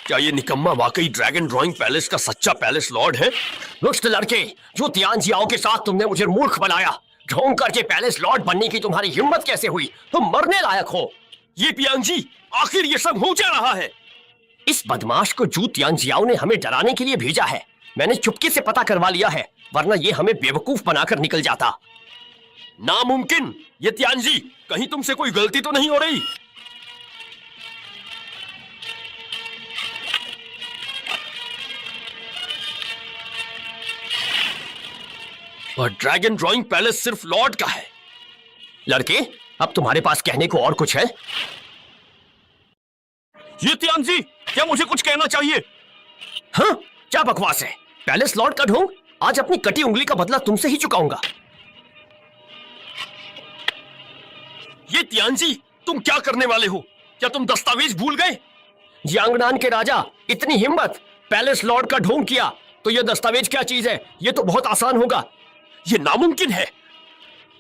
क्या ये निकम्मा वाकई ड्रैगन ड्राइंग पैलेस का सच्चा पैलेस लॉर्ड है? दुष्ट लड़के, जो तियानजियाओं के साथ तुमने मुझे मूर्ख बनाया, ढोंग करके पैलेस लॉर्ड बनने की तुम्हारी हिम्मत कैसे हुई? तुम मरने लायक हो। ये तियानजी, आखिर ये सब हो क्या रहा है? इस बदमाश को जू तियानजियाओं ने हमें डराने के लिए भेजा है। मैंने चुपके से पता करवा लिया है, वरना ये हमें बेवकूफ बनाकर निकल जाता। नामुमकिन। ये तियानजी, कहीं तुमसे कोई गलती तो नहीं हो रही? और ड्रैगन ड्राइंग पैलेस सिर्फ लॉर्ड का है। लड़के, अब तुम्हारे पास कहने को और कुछ है? ये तियानजी, क्या मुझे कुछ कहना चाहिए? हाँ, क्या बकवास है? पैलेस लॉर्ड का ढोंग, आज अपनी कटी उंगली का बदला तुमसे ही चुकाऊंगा। ये तियानजी, तुम क्या करने वाले हो? क्या तुम दस्तावेज भूल गए? जियांगनान के राजा, इतनी हिम्मत! पैलेस लॉर्ड का ढोंग किया तो यह दस्तावेज क्या चीज है? यह तो बहुत आसान होगा। यह नामुमकिन है।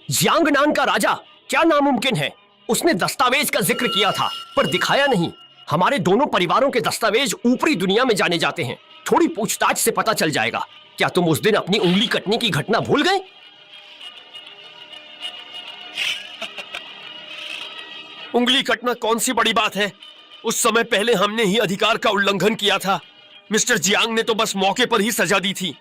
जियांगनान का राजा, क्या नामुमकिन है? उसने दस्तावेज का जिक्र किया था पर दिखाया नहीं। हमारे दोनों परिवारों के दस्तावेज ऊपरी दुनिया में जाने जाते हैं, थोड़ी पूछताछ से पता चल जाएगा। क्या तुम उस दिन अपनी उंगली कटने की घटना भूल गए? उंगली कटना कौन सी बड़ी बात है? उस समय पहले हमने ही अधिकार का उल्लंघन किया था। मिस्टर जियांग ने तो बस मौके पर ही सजा दी थी।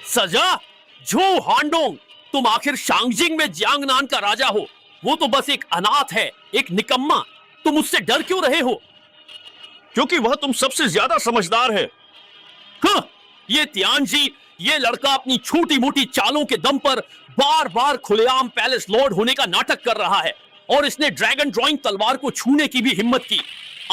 सजा? झू हांडोंग, तुम आखिर शांगजिंग में जियांगनान का राजा हो। वो तो बस एक अनाथ है, एक निकम्मा। तुम उससे डर क्यों रहे हो? क्योंकि वह तुम सबसे ज्यादा समझदार है। हाँ, ये तियानजी, ये लड़का अपनी छोटी मोटी चालों के दम पर बार बार खुलेआम पैलेस लॉर्ड होने का नाटक कर रहा है, और इसने ड्रैगन ड्राइंग तलवार को छूने की भी हिम्मत की।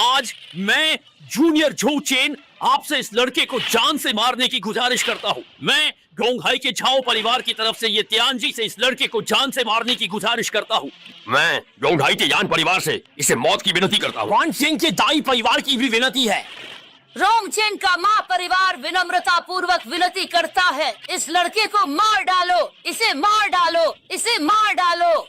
आज मैं जूनियर झो चेन आपसे इस लड़के को जान से मारने की गुजारिश करता हूँ। मैं गोंगहाई के झाओ परिवार की तरफ से ये तियानजी से इस लड़के को जान से मारने की गुजारिश करता हूँ। मैं गोंगहाई के यान परिवार से इसे मौत की विनती करता हूँ। वान सिंह के दाई परिवार की भी विनती है। रोंगचेन का माँ परिवार विनम्रता पूर्वक विनती करता है, इस लड़के को मार डालो, इसे मार डालो, इसे मार डालो।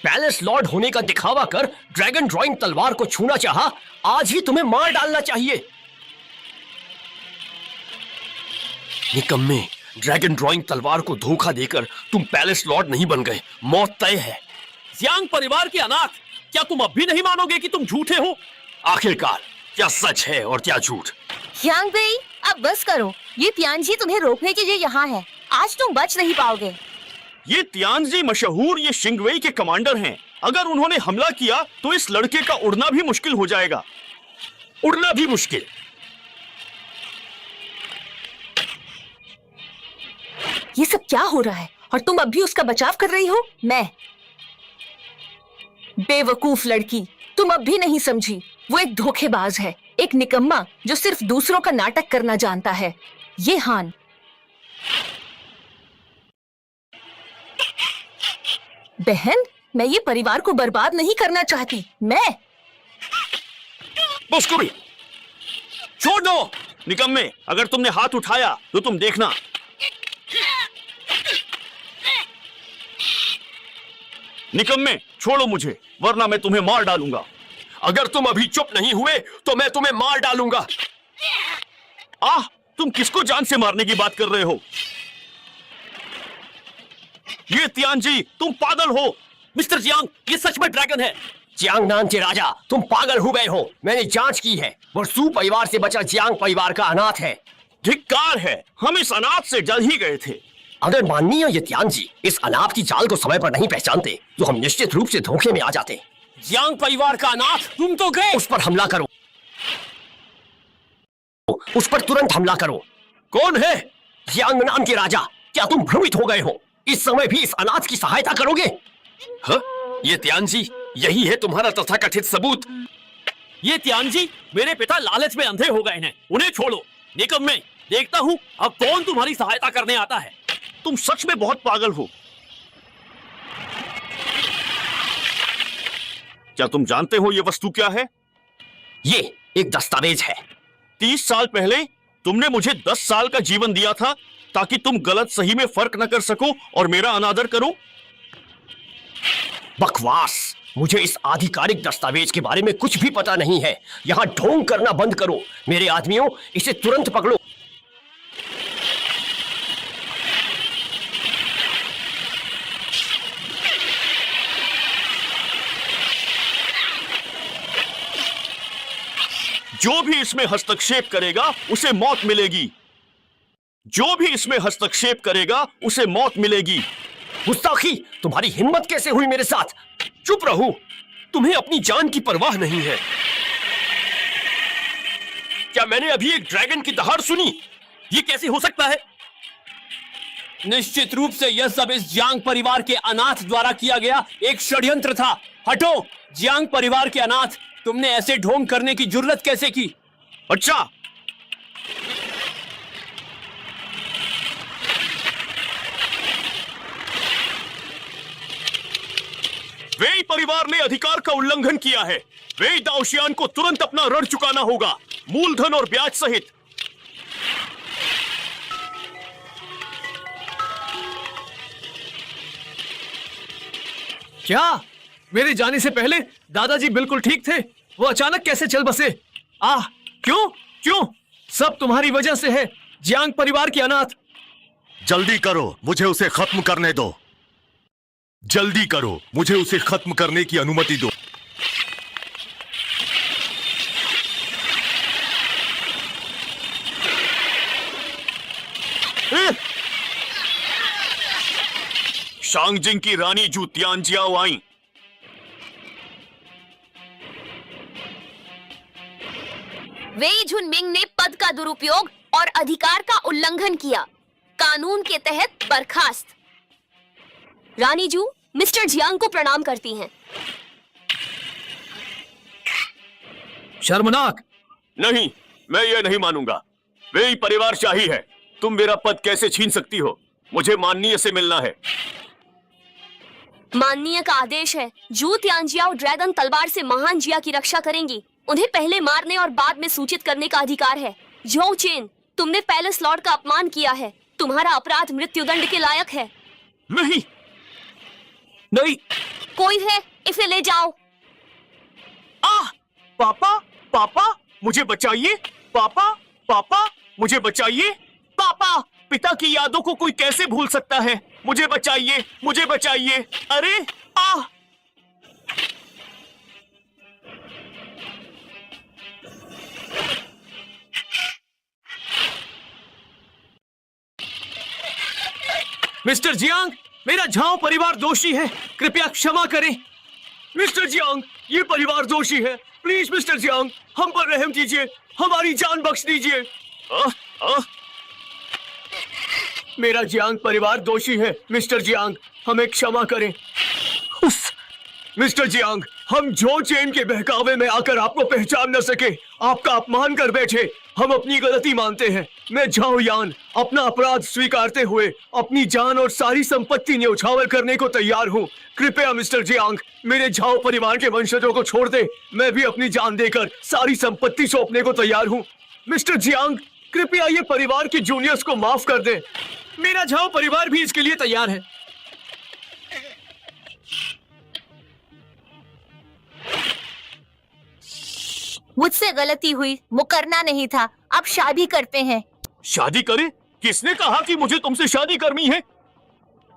पैलेस लॉर्ड होने का दिखावा कर ड्रैगन ड्राइंग तलवार को छूना चाहा, आज ही तुम्हें मार डालना चाहिए। निकम्मे, ड्रैगन ड्राइंग तलवार को धोखा देकर तुम पैलेस लॉर्ड नहीं बन गए। मौत तय है। जियांग परिवार के अनाथ, क्या तुम अब भी नहीं मानोगे कि तुम झूठे हो? आखिरकार क्या सच है और क्या झूठ? यांग बेई, अब बस करो। ये तियानजी तुम्हें रोकने के लिए यहाँ है। आज तुम बच नहीं पाओगे। ये तियानजी मशहूर ये शिंगवेई के कमांडर हैं। अगर उन्होंने हमला किया तो इस लड़के का उड़ना भी मुश्किल हो जाएगा। उड़ना भी मुश्किल? ये सब क्या हो रहा है और तुम अब भी उसका बचाव कर रही हो? मैं बेवकूफ लड़की, तुम अब भी नहीं समझी। वो एक धोखेबाज है, एक निकम्मा जो सिर्फ दूसरों का नाटक करना जानता है। ये हान। बहन, मैं ये परिवार को बर्बाद नहीं करना चाहती। मैं बस्कुरी, छोड़ दो। निकम्मे, अगर तुमने हाथ उठाया तो तुम देखना। निकम्मे, छोड़ो मुझे, वरना मैं तुम्हें मार डालूंगा। अगर तुम अभी चुप नहीं हुए तो मैं तुम्हें मार डालूंगा। आह, तुम किसको जान से मारने की बात कर रहे हो? ये तियानजी, तुम पागल हो। मिस्टर जियांग, ये सच में ड्रैगन है। जियांगनान के राजा, तुम पागल हो गए हो। मैंने जांच की है, वो सू परिवार से बचा जियांग परिवार का अनाथ है। धिक्कार है, हम इस अनाथ से डर ही गए थे। अगर माननीय ये तियानजी इस अनाथ की चाल को समय पर नहीं पहचानते तो हम निश्चित रूप से धोखे में आ जाते। जियांग परिवार का अनाथ, तुम तो गए। उस पर हमला करो, उस पर तुरंत हमला करो। कौन है? जियांगनान के राजा, क्या तुम भ्रमित हो गए हो? इस समय भी इस अनाथ की सहायता करोगे? हाँ? ये तियानजी, यही है तुम्हारा तथाकथित सबूत? ये तियानजी मेरे पिता लालच में अंधे हो गए हैं, उन्हें छोड़ो। निकम्मे, देखता हूँ अब कौन तुम्हारी सहायता करने आता है। तुम सच में बहुत पागल हो। क्या तुम जानते हो ये वस्तु क्या है? ये एक दस्तावेज है। 30 साल पहले तुमने मुझे 10 साल का जीवन दिया था ताकि तुम गलत सही में फर्क न कर सको और मेरा अनादर करो। बकवास, मुझे इस आधिकारिक दस्तावेज के बारे में कुछ भी पता नहीं है। यहाँ ढोंग करना बंद करो। मेरे आदमियों, इसे तुरंत पकड़ो। जो भी इसमें हस्तक्षेप करेगा उसे मौत मिलेगी। जो भी इसमें हस्तक्षेप करेगा उसे मौत मिलेगी। गुस्ताखी, तुम्हारी हिम्मत कैसे हुई मेरे साथ? चुप रहो, तुम्हें अपनी जान की परवाह नहीं है। क्या मैंने अभी एक ड्रैगन की दहाड़ सुनी? ये कैसे हो सकता है? निश्चित रूप से यह सब इस जियांग परिवार के अनाथ द्वारा किया गया एक षड्यंत्र था। हटो, जियांग परिवार के अनाथ, तुमने ऐसे ढोंग करने की जुर्रत कैसे की? अच्छा, वेई परिवार ने अधिकार का उल्लंघन किया है। वेई दाओशियान को तुरंत अपना ऋण चुकाना होगा, मूलधन और ब्याज सहित। क्या मेरे जाने से पहले दादाजी बिल्कुल ठीक थे? वो अचानक कैसे चल बसे? आह, क्यों क्यों? सब तुम्हारी वजह से है, जियांग परिवार के अनाथ। जल्दी करो, मुझे उसे खत्म करने दो। जल्दी करो, मुझे उसे खत्म करने की अनुमति दो। शांगजिंग की रानी जू तियानजियाओ आई। वेई झुनमिंग ने पद का दुरुपयोग और अधिकार का उल्लंघन किया। कानून के तहत बर्खास्त। रानी जू मिस्टर जियांग को प्रणाम करती हैं। शर्मनाक। नहीं, मैं ये नहीं मानूंगा। वेई परिवारशाही है। तुम मेरा पद कैसे छीन सकती हो? मुझे माननीय से मिलना है। माननीय का आदेश है। जू तियानजियाओ ड्रैगन तलवार से महान जिया की रक्षा करेंगी। उन्हें पहले मारने और बाद में सूचित करने का अधिकार है। झोउ चेन, तुमने पैलेस लॉर्ड का अपमान किया है। तुम्हारा अपराध मृत्युदंड के लायक है। नहीं, नहीं। कोई है, इसे ले जाओ। पापा, पापा, मुझे बचाइए। पापा, पापा, मुझे बचाइए। पापा, पिता की यादों को कोई कैसे भूल सकता है? मुझे बचाइए, मुझे बचाइए। अरे मिस्टर जियांग, मेरा झाओ परिवार दोषी है। कृपया क्षमा करें। मिस्टर जियांग, ये परिवार दोषी है। प्लीज मिस्टर जियांग, हम पर रहम कीजिए। हमारी जान बख्श दीजिए। मेरा जियांग परिवार दोषी है। मिस्टर जियांग, हमें क्षमा करें। मिस्टर जियांग, हम झोउ चेन के बहकावे में आकर आपको पहचान न सके, आपका अपमान कर बैठे। हम अपनी गलती मानते हैं। मैं झाओ यान अपना अपराध स्वीकारते हुए अपनी जान और सारी संपत्ति न्यौछावर करने को तैयार हूँ। कृपया मिस्टर जियांग, मेरे झाओ परिवार के वंशजों को छोड़ दे। मैं भी अपनी जान देकर सारी संपत्ति सौंपने को तैयार हूँ। मिस्टर जियांग, कृपया ये परिवार के जूनियर्स को माफ कर दें। मेरा झाओ परिवार भी इसके लिए तैयार है। मुझसे गलती हुई, मुकरना नहीं था। अब शादी करते हैं। शादी करें? किसने कहा कि मुझे तुमसे शादी करनी है?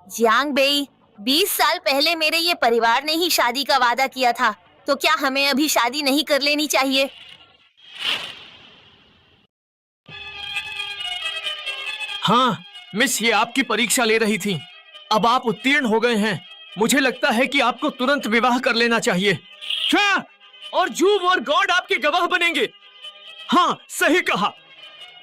जियांग बेई, 20 साल पहले मेरे ये परिवार ने ही शादी का वादा किया था, तो क्या हमें अभी शादी नहीं कर लेनी चाहिए? हाँ मिस, ये आपकी परीक्षा ले रही थी। अब आप उत्तीर्ण हो गए हैं। मुझे लगता है कि आपको तुरंत विवाह कर लेना चाहिए। क्या? और जू और गॉड आपके गवाह बनेंगे। हाँ, सही कहा।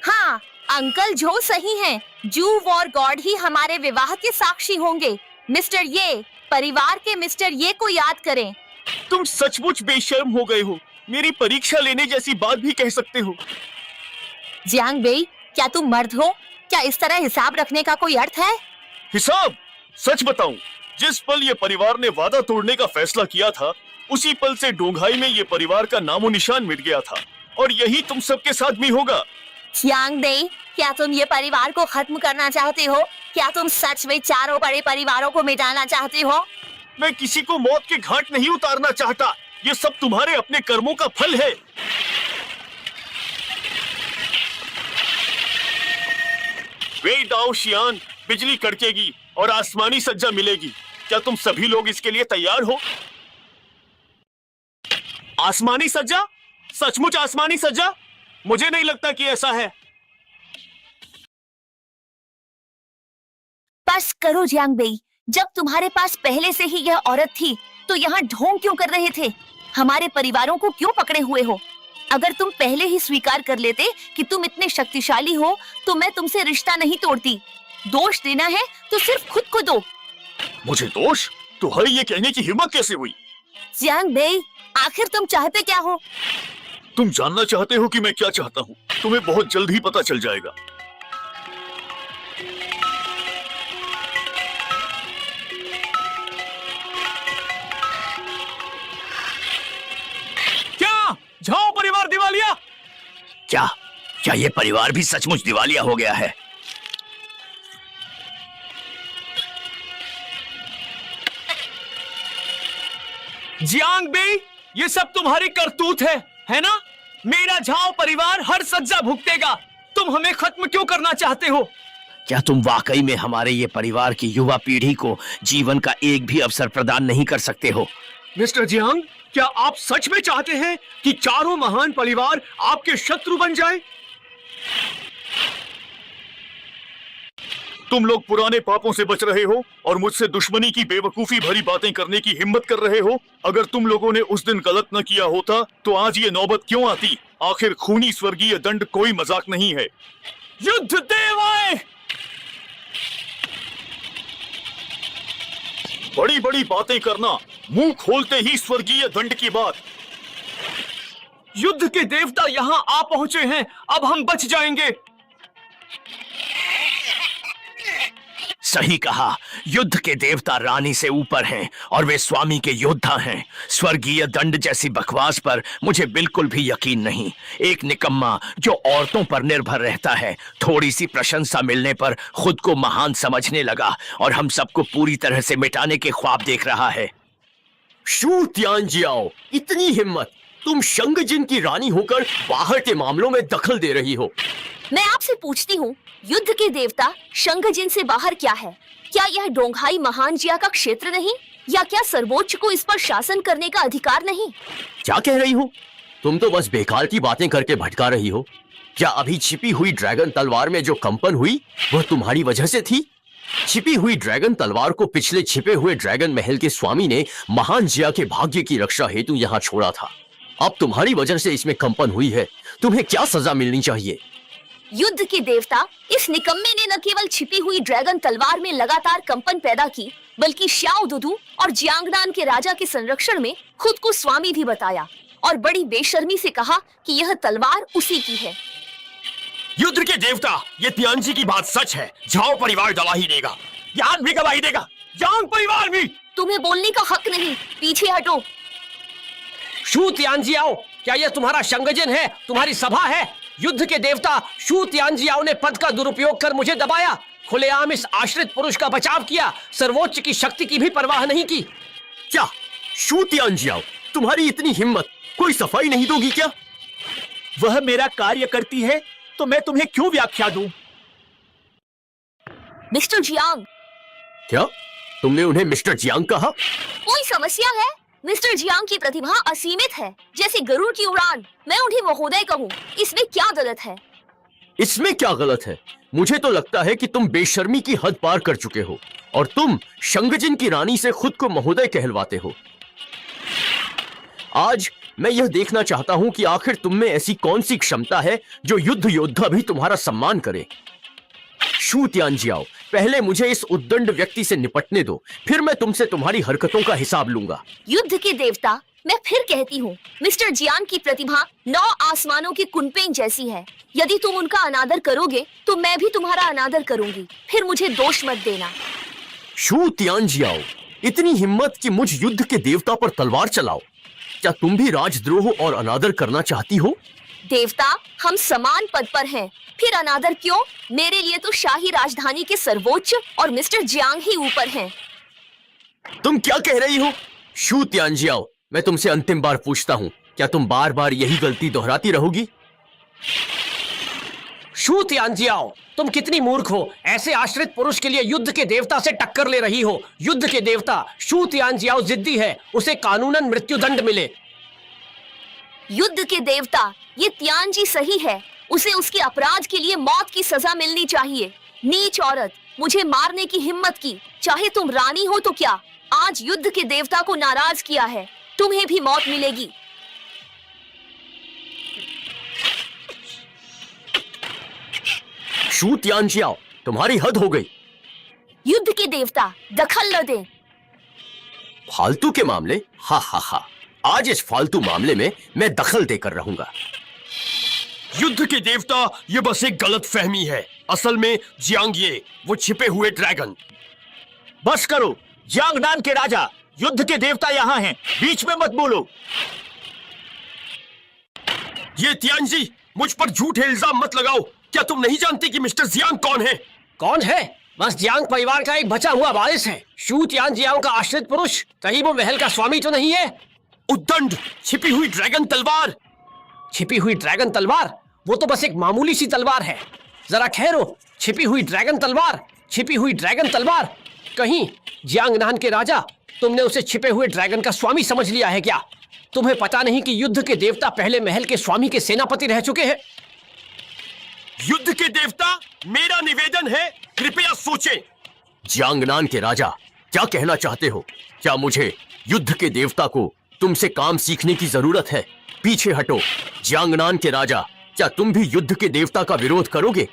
हाँ, अंकल जो सही हैं। जू और गॉड ही हमारे विवाह के साक्षी होंगे। मिस्टर ये, परिवार के मिस्टर ये को याद करें। तुम सचमुच बेशर्म हो गए हो। मेरी परीक्षा लेने जैसी बात भी कह सकते हो। जियांग बेई, क्या तुम मर्द हो? क्या इस तरह हिसाब रखने का कोई अर्थ है? हिसाब? सच बताऊं, जिस पल ये परिवार ने वादा तोड़ने का फैसला किया था, उसी पल से डोंघाई में ये परिवार का नामो निशान मिट गया था। और यही तुम सबके साथ भी होगा। जियांग बेई, क्या तुम ये परिवार को खत्म करना चाहते हो? क्या तुम सच में चारों बड़े परिवारों को मिटाना चाहते हो? मैं किसी को मौत के घाट नहीं उतारना चाहता। ये सब तुम्हारे अपने कर्मों का फल है। वेई दाओ शियान, बिजली कड़केगी और आसमानी सज्जा मिलेगी। क्या तुम सभी लोग इसके लिए तैयार हो? आसमानी सज्जा? सचमुच आसमानी सज्जा? मुझे नहीं लगता कि ऐसा है। बस करो जियांग बेई, जब तुम्हारे पास पहले से ही यह औरत थी तो यहाँ ढोंग क्यों कर रहे थे? हमारे परिवारों को क्यों पकड़े हुए हो? अगर तुम पहले ही स्वीकार कर लेते कि तुम इतने शक्तिशाली हो तो मैं तुमसे रिश्ता नहीं तोड़ती। दोष देना है तो सिर्फ खुद को दो। मुझे दोष? तुम्हारी ये कहने की हिम्मत कैसे हुई? जियांग बेई, आखिर तुम चाहते क्या हो? तुम जानना चाहते हो कि मैं क्या चाहता हूँ? तुम्हें बहुत जल्द ही पता चल जाएगा। क्या झाओ परिवार दिवालिया? क्या क्या ये परिवार भी सचमुच दिवालिया हो गया है? जियांग बेई, ये सब तुम्हारी करतूत है ना? मेरा झाओ परिवार हर सज्जा भुगतेगा। तुम हमें खत्म क्यों करना चाहते हो? क्या तुम वाकई में हमारे ये परिवार की युवा पीढ़ी को जीवन का एक भी अवसर प्रदान नहीं कर सकते हो? मिस्टर जियांग, क्या आप सच में चाहते हैं कि चारों महान परिवार आपके शत्रु बन जाएं? तुम लोग पुराने पापों से बच रहे हो और मुझसे दुश्मनी की बेवकूफी भरी बातें करने की हिम्मत कर रहे हो। अगर तुम लोगों ने उस दिन गलत न किया होता तो आज ये नौबत क्यों आती? आखिर खूनी स्वर्गीय दंड कोई मजाक नहीं है। युद्ध देवाएं! बड़ी बड़ी बातें करना, मुंह खोलते ही स्वर्गीय दंड की बात। युद्ध के देवता यहाँ आ पहुंचे हैं, अब हम बच जाएंगे। सही कहा, युद्ध के देवता रानी से ऊपर हैं और वे स्वामी के योद्धा हैं। स्वर्गीय दंड जैसी बकवास पर मुझे बिल्कुल भी यकीन नहीं। एक निकम्मा जो औरतों पर निर्भर रहता है, थोड़ी सी प्रशंसा मिलने पर खुद को महान समझने लगा और हम सबको पूरी तरह से मिटाने के ख्वाब देख रहा है। शू तियानजियाओ, इतनी हिम्मत! तुम शंगजिन की रानी होकर बाहर के मामलों में दखल दे रही हो। मैं आपसे पूछती हूँ, युद्ध के देवता शंगजिन से बाहर क्या है? क्या यह डोंगहाई महान जिया का क्षेत्र नहीं? या क्या सर्वोच्च को इस पर शासन करने का अधिकार नहीं? क्या कह रही हो? तुम तो बस बेकार की बातें करके भटका रही हो। क्या अभी छिपी हुई ड्रैगन तलवार में जो कंपन हुई वह तुम्हारी वजह से थी? छिपी हुई ड्रैगन तलवार को पिछले छिपे हुए ड्रैगन महल के स्वामी ने महान जिया के भाग्य की रक्षा हेतु यहाँ छोड़ा था। अब तुम्हारी वजह से इसमें कंपन हुई है। तुम्हें क्या सजा मिलनी चाहिए? युद्ध के देवता, इस निकम्मे ने न केवल छिपी हुई ड्रैगन तलवार में लगातार कंपन पैदा की, बल्कि श्याओ दुदू और जियांगनान के राजा के संरक्षण में खुद को स्वामी भी बताया और बड़ी बेशर्मी से कहा कि यह तलवार उसी की है। युद्ध के देवता, ये तियानजी की बात सच है। झाओ परिवार गवाही देगा, यान भी गवाही देगा, यांग परिवार भी। तुम्हें बोलने का हक नहीं, पीछे हटो। शू तियानजियाओ, क्या यह तुम्हारा शंगजिन है, तुम्हारी सभा है? युद्ध के देवता शू तियानजियाओ ने पद का दुरुपयोग कर मुझे दबाया, खुलेआम इस आश्रित पुरुष का बचाव किया, सर्वोच्च की शक्ति की भी परवाह नहीं की। क्या शू तियानजियाओ, तुम्हारी इतनी हिम्मत, कोई सफाई नहीं दोगी क्या? वह मेरा कार्य करती है तो मैं तुम्हें क्यों व्याख्या दूं? Mister Jiang. क्या तुमने उन्हें मिस्टर जियांग कहा? कोई समस्या है? मिस्टर जियांग की प्रतिभा असीमित है, जैसे गरुड़ की उड़ान। मैं उन्हें महोदय कहूँ, इसमें क्या गलत है? इसमें क्या गलत है? मुझे तो लगता है कि तुम बेशर्मी की हद पार कर चुके हो और तुम शंगजिन की रानी से खुद को महोदय कहलवाते हो। आज मैं यह देखना चाहता हूं कि आखिर तुम में ऐसी कौन सी क्षमता है जो युद्ध योद्धा भी तुम्हारा सम्मान करे। शू तियानजियाओ, पहले मुझे इस उद्दंड व्यक्ति से निपटने दो, फिर मैं तुमसे तुम्हारी हरकतों का हिसाब लूंगा। युद्ध के देवता, मैं फिर कहती हूँ, मिस्टर जियांग की प्रतिभा 9 आसमानों की कुनपेंग जैसी है। यदि तुम उनका अनादर करोगे तो मैं भी तुम्हारा अनादर करूंगी, फिर मुझे दोष मत देना। शू तियानजियाओ, इतनी हिम्मत कि मुझ युद्ध के देवता पर तलवार चलाओ। क्या तुम भी राजद्रोह और अनादर करना चाहती हो? देवता, हम समान पद पर हैं, फिर अनादर क्यों? मेरे लिए तो शाही राजधानी के सर्वोच्च और मिस्टर जियांग ही ऊपर हैं। तुम क्या कह रही हो? शू तियानजियाओ, मैं तुमसे अंतिम बार पूछता हूँ, क्या तुम बार बार यही गलती दोहराती रहोगी? शू तियानजियाओ, तुम कितनी मूर्ख हो, ऐसे आश्रित पुरुष के लिए युद्ध के देवता से टक्कर ले रही हो। युद्ध के देवता शू तियानजियाओ जिद्दी है, उसे कानूनन मृत्युदंड मिले। युद्ध के देवता, ये तियानजी सही है, उसे उसके अपराध के लिए मौत की सजा मिलनी चाहिए। नीच औरत, मुझे मारने की हिम्मत की, चाहे तुम रानी हो तो क्या। आज युद्ध के देवता को नाराज किया है, तुम्हें भी मौत मिलेगी। शू तियानजियाओ, तुम्हारी हद हो गई। युद्ध के देवता, दखल न दें। फालतू के मामले? हा हा हा, आज इस फालतू मामले में मैं दखल देकर रहूंगा। युद्ध के देवता, ये बस एक गलत फहमी है। असल में जियांग ये वो छिपे हुए ड्रैगन। बस करो, जियांगनान के राजा, युद्ध के देवता यहाँ हैं, बीच में मत बोलो। ये तियानजी, मुझ पर झूठे इल्जाम मत लगाओ। क्या तुम नहीं जानती कि मिस्टर जियांग कौन है? कौन है? बस जियांग परिवार का एक बचा हुआ वारिस है। शू तियानजियाओ का आश्रित पुरुष, कहीं वो महल का स्वामी तो नहीं है? उद्दंड, छिपी हुई ड्रैगन तलवार। छिपी हुई ड्रैगन तलवार? वो तो बस एक मामूली सी तलवार है। जरा ठहरो, छिपी हुई ड्रैगन तलवार, छिपी हुई ड्रैगन तलवार। कहीं जियांगनान के राजा, तुमने उसे छिपे हुए ड्रैगन का स्वामी समझ लिया है क्या? तुम्हें पता नहीं कि युद्ध के देवता पहले महल के स्वामी के सेनापति रह चुके हैं? युद्ध के देवता, मेरा निवेदन है, कृपया सोचें। जियांगनान के राजा, क्या कहना चाहते हो? क्या मुझे युद्ध के देवता को तुमसे काम सीखने की जरूरत है? पीछे हटो। जियांगनान के राजा, क्या तुम भी युद्ध के देवता का विरोध करोगे?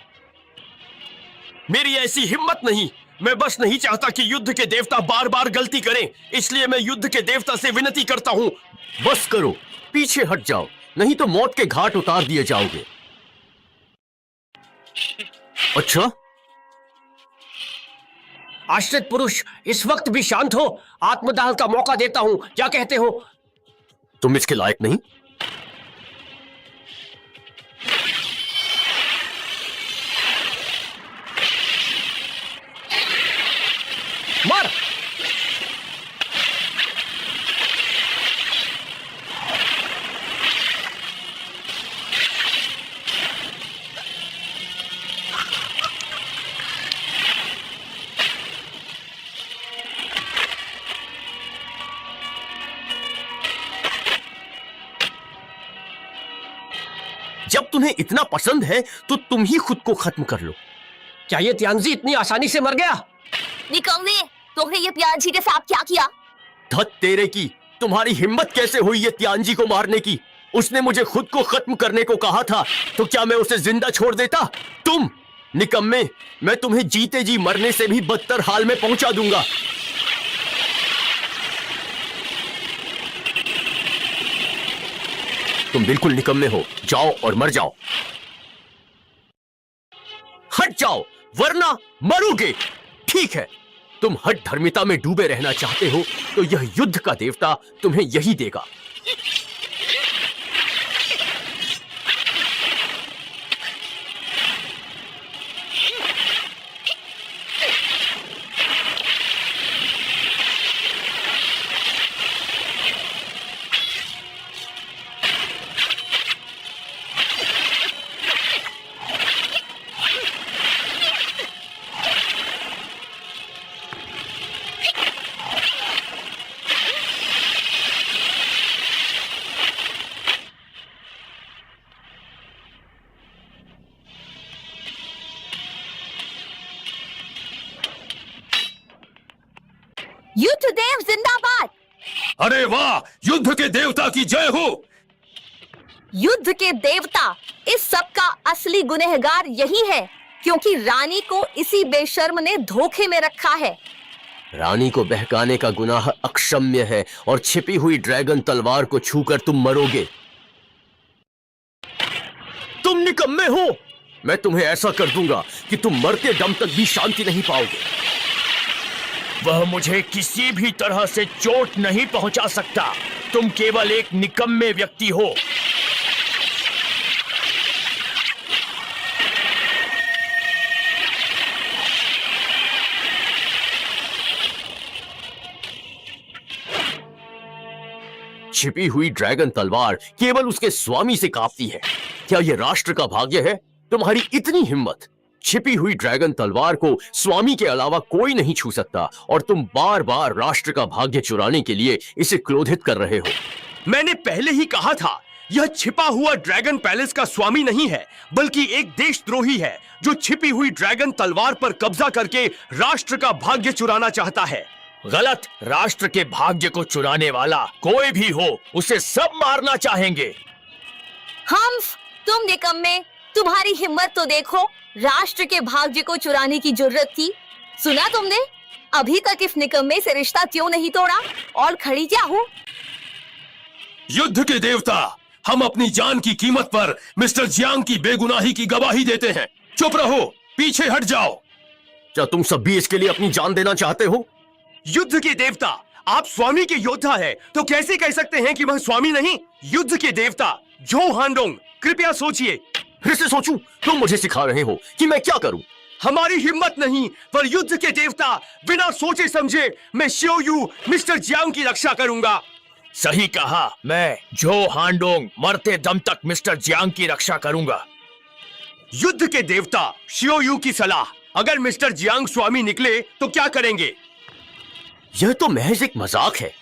मेरी ऐसी हिम्मत नहीं। मैं बस नहीं चाहता कि युद्ध के देवता बार बार गलती करें, इसलिए मैं युद्ध के देवता से विनती करता हूं। बस करो, पीछे हट जाओ, नहीं तो मौत के घाट उतार दिए जाओगे। अच्छा, आश्रित पुरुष, इस वक्त भी शांत हो। आत्मदाह का मौका देता हूं, क्या कहते हो? तुम इसके लायक नहीं। मर। जब तुम्हें इतना पसंद है तो तुम ही खुद को खत्म कर लो। क्या ये तियांजी इतनी आसानी से मर गया? निकम्मे, तुमने ये तियांजी के साथ क्या किया? धत तेरे की, तुम्हारी हिम्मत कैसे हुई ये तियांजी को मारने की? उसने मुझे खुद को खत्म करने को कहा था, तो क्या मैं उसे जिंदा छोड़ देता? तुम निकम्मे, मैं तुम्हें जीते जी मरने से भी बदतर हाल में पहुंचा दूंगा। तुम बिल्कुल निकम्मे हो, जाओ और मर जाओ। हट जाओ, वरना मरोगे। ठीक है, तुम हठ धर्मिता में डूबे रहना चाहते हो तो यह युद्ध का देवता तुम्हें यही देगा। युद्ध देव जिंदाबाद। अरे वाह, युद्ध के देवता की जय हो। युद्ध के देवता, इस सब का असली गुनहगार यही है, क्योंकि रानी को इसी बेशर्म ने धोखे में रखा है। रानी को बहकाने का गुनाह अक्षम्य है और छिपी हुई ड्रैगन तलवार को छूकर तुम मरोगे। तुम निकम्मे हो। मैं तुम्हें ऐसा कर दूंगा कि तुम मरते दम तक भी शांति नहीं पाओगे। वह मुझे किसी भी तरह से चोट नहीं पहुंचा सकता। तुम केवल एक निकम्मे व्यक्ति हो। छिपी हुई ड्रैगन तलवार केवल उसके स्वामी से कांपती है। क्या यह राष्ट्र का भाग्य है? तुम्हारी इतनी हिम्मत! छिपी हुई ड्रैगन तलवार को स्वामी के अलावा कोई नहीं छू सकता और तुम बार बार राष्ट्र का भाग्य चुराने के लिए इसे क्रोधित कर रहे हो। मैंने पहले ही कहा था, यह छिपा हुआ ड्रैगन पैलेस का स्वामी नहीं है, बल्कि एक देशद्रोही है जो छिपी हुई ड्रैगन तलवार पर कब्जा करके राष्ट्र का भाग्य चुराना चाहता है। गलत। राष्ट्र के भाग्य को चुराने वाला कोई भी हो, उसे सब मारना चाहेंगे। हम्फ, तुम निकम्मे, तुम्हारी हिम्मत तो देखो। राष्ट्र के भाग्य को चुराने की जरूरत थी। सुना तुमने? अभी तक इस निकम्मे से रिश्ता क्यों नहीं तोड़ा? और खड़ी क्या हूँ? युद्ध के देवता, हम अपनी जान की कीमत पर मिस्टर जियांग की बेगुनाही की गवाही देते हैं। चुप रहो, पीछे हट जाओ। क्या तुम सब भी इसके लिए अपनी जान देना चाहते हो? युद्ध के देवता, आप स्वामी के योद्धा हैं, तो कैसे कह सकते हैं कि वह स्वामी नहीं? युद्ध के देवता जो हांडोंग, कृपया सोचिए। फिर से सोचूं? तुम मुझे सिखा रहे हो कि मैं क्या करूं? हमारी हिम्मत नहीं, पर युद्ध के देवता, बिना सोचे समझे मैं शियोयू मिस्टर जियांग की रक्षा करूंगा। सही कहा। मैं जो हांडोंग मरते दम तक मिस्टर जियांग की रक्षा करूंगा। युद्ध के देवता शियोयू की सलाह, अगर मिस्टर जियांग स्वामी निकले तो क्या करेंगे? यह तो महज एक मजाक है।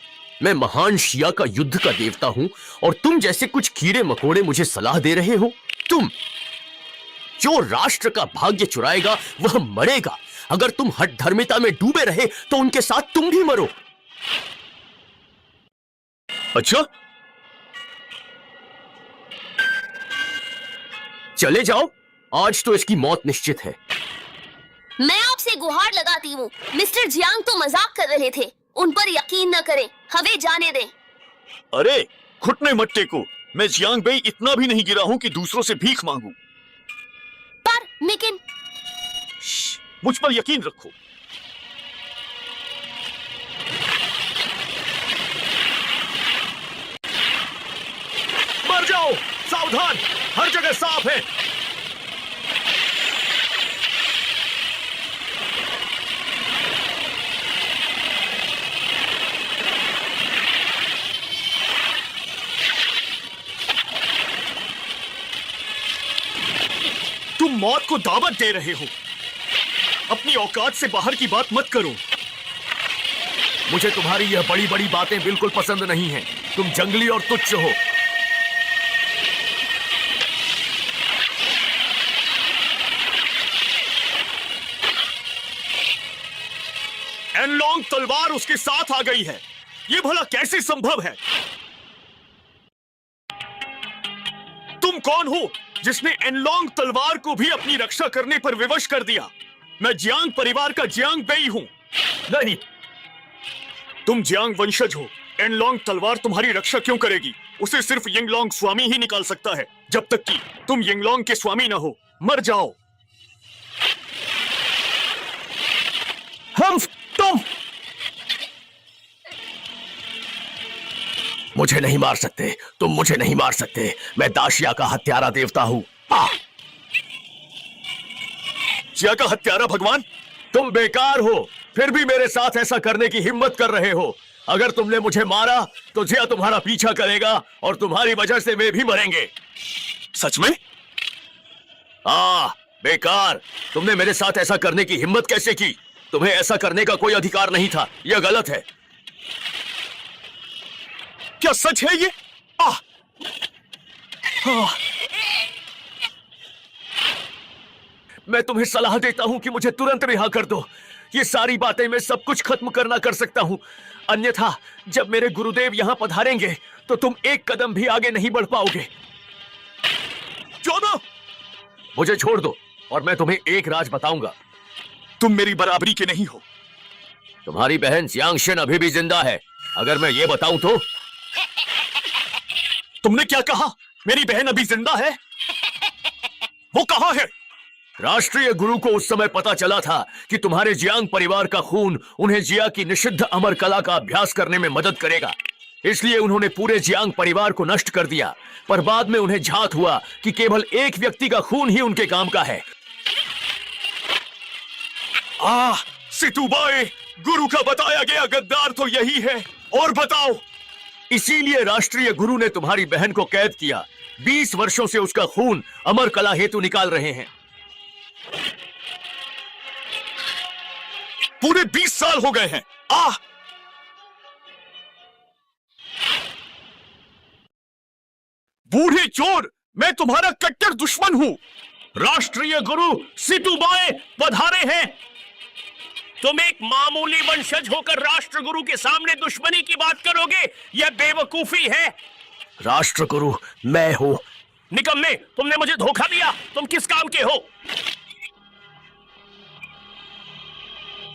मैं महान शिया का युद्ध का देवता हूं और तुम जैसे कुछ कीड़े मकोड़े मुझे सलाह दे रहे हो। तुम, जो राष्ट्र का भाग्य चुराएगा वह मरेगा। अगर तुम हठ धर्मिता में डूबे रहे तो उनके साथ तुम भी मरो। अच्छा, चले जाओ, आज तो इसकी मौत निश्चित है। मैं आपसे गुहार लगाती हूँ, मिस्टर जियांग तो मजाक कर रहे थे, उन पर यकीन न करें, हमें जाने दें। अरे घुटने मत टेको, मैं जियांग बेई इतना भी नहीं गिरा हूं कि दूसरों से भीख मांगू। पर लेकिन मुझ पर यकीन रखो। मर जाओ, सावधान, हर जगह सांप है। तुम मौत को दावत दे रहे हो। अपनी औकात से बाहर की बात मत करो। मुझे तुम्हारी यह बड़ी बड़ी बातें बिल्कुल पसंद नहीं हैं। तुम जंगली और तुच्छ हो। एनलॉन्ग तलवार उसके साथ आ गई है। यह भला कैसे संभव है? तुम कौन हो जिसने एनलॉन्ग तलवार को भी अपनी रक्षा करने पर विवश कर दिया? मैं जियांग परिवार का जियांग बेई हूं। नहीं, तुम जियांग वंशज हो। एनलॉन्ग तलवार तुम्हारी रक्षा क्यों करेगी? उसे सिर्फ यिंगलॉन्ग स्वामी ही निकाल सकता है। जब तक कि तुम यिंगलॉन्ग के स्वामी न हो, मर जाओ। तुम मुझे नहीं मार सकते, तुम मुझे नहीं मार सकते। मैं दाशिया का हत्यारा देवता हूं। जिया का हत्यारा भगवान? तुम बेकार हो, फिर भी मेरे साथ ऐसा करने की हिम्मत कर रहे हो। अगर तुमने मुझे मारा तो जिया तुम्हारा पीछा करेगा और तुम्हारी वजह से वे भी मरेंगे। सच में? बेकार। तुमने मेरे साथ ऐसा करने की हिम्मत कैसे की? तुम्हें ऐसा करने का कोई अधिकार नहीं था। यह गलत है। क्या सच है ये? मैं तुम्हें सलाह देता हूं कि मुझे तुरंत रिहा कर दो। ये सारी बातें मैं सब कुछ खत्म करना कर सकता हूं। अन्यथा जब मेरे गुरुदेव यहां पधारेंगे तो तुम एक कदम भी आगे नहीं बढ़ पाओगे। चौदह, मुझे छोड़ दो और मैं तुम्हें एक राज बताऊंगा। तुम मेरी बराबरी के नहीं हो। तुम्हारी बहन जियांगशन अभी भी जिंदा है। अगर मैं ये बताऊं तो? तुमने क्या कहा? मेरी बहन अभी जिंदा है? वो कहां है? राष्ट्रीय गुरु को उस समय पता चला था कि तुम्हारे जियांग परिवार का खून उन्हें जिया की निषिद्ध अमर कला का अभ्यास करने में मदद करेगा। इसलिए उन्होंने पूरे जियांग परिवार को नष्ट कर दिया। पर बाद में उन्हें झात हुआ कि केवल एक व्यक्ति का खून ही उनके काम का है। सितुबाए, गुरु का बताया गया गद्दार तो यही है। और बताओ। इसीलिए राष्ट्रीय गुरु ने तुम्हारी बहन को कैद किया। 20 वर्षों से उसका खून अमर कला हेतु निकाल रहे हैं। पूरे 20 साल हो गए हैं। बूढ़े चोर, मैं तुम्हारा कट्टर दुश्मन हूं। राष्ट्रीय गुरु सितुबाए पधारे हैं। तुम एक मामूली वंशज होकर राष्ट्रगुरु के सामने दुश्मनी की बात करोगे? यह बेवकूफी है। राष्ट्रगुरु मैं हूं। निकम्मे, तुमने मुझे धोखा दिया। तुम किस काम के हो?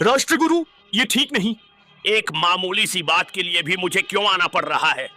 राष्ट्रगुरु, ये ठीक नहीं। एक मामूली सी बात के लिए भी मुझे क्यों आना पड़ रहा है?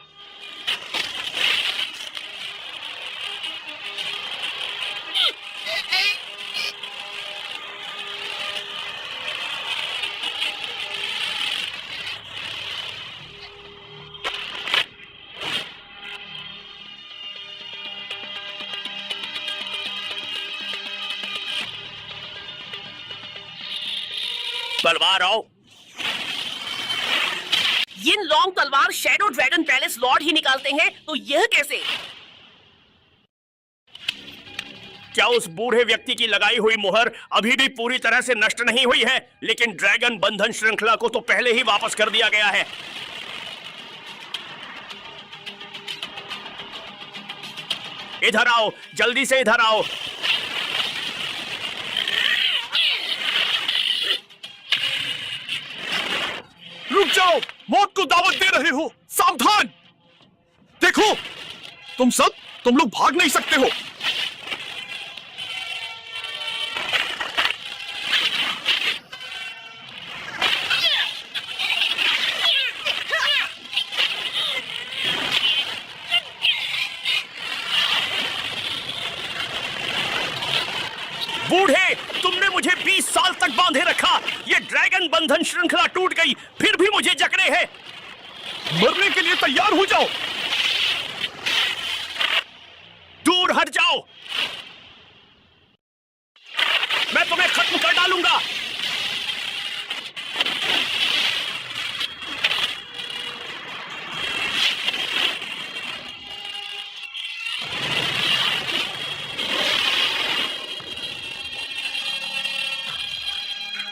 तलवार आओ। यिन लॉन्ग तलवार शैडो ड्रैगन पैलेस लॉर्ड ही निकालते हैं, तो यह कैसे? क्या उस बूढ़े व्यक्ति की लगाई हुई मुहर अभी भी पूरी तरह से नष्ट नहीं हुई है? लेकिन ड्रैगन बंधन श्रृंखला को तो पहले ही वापस कर दिया गया है। इधर आओ, जल्दी से इधर आओ। रुक जाओ, मौत को दावत दे रहे हो। सावधान! देखो, तुम लोग भाग नहीं सकते हो। बूढ़े, तुमने मुझे 20 साल तक बांधे रखा। ये ड्रैगन बंधन श्रृंखला टूट गई, फिर भी मुझे जकड़े हैं। मरने के लिए तैयार हो जाओ। दूर हट जाओ, मैं तुम्हें खत्म कर डालूंगा।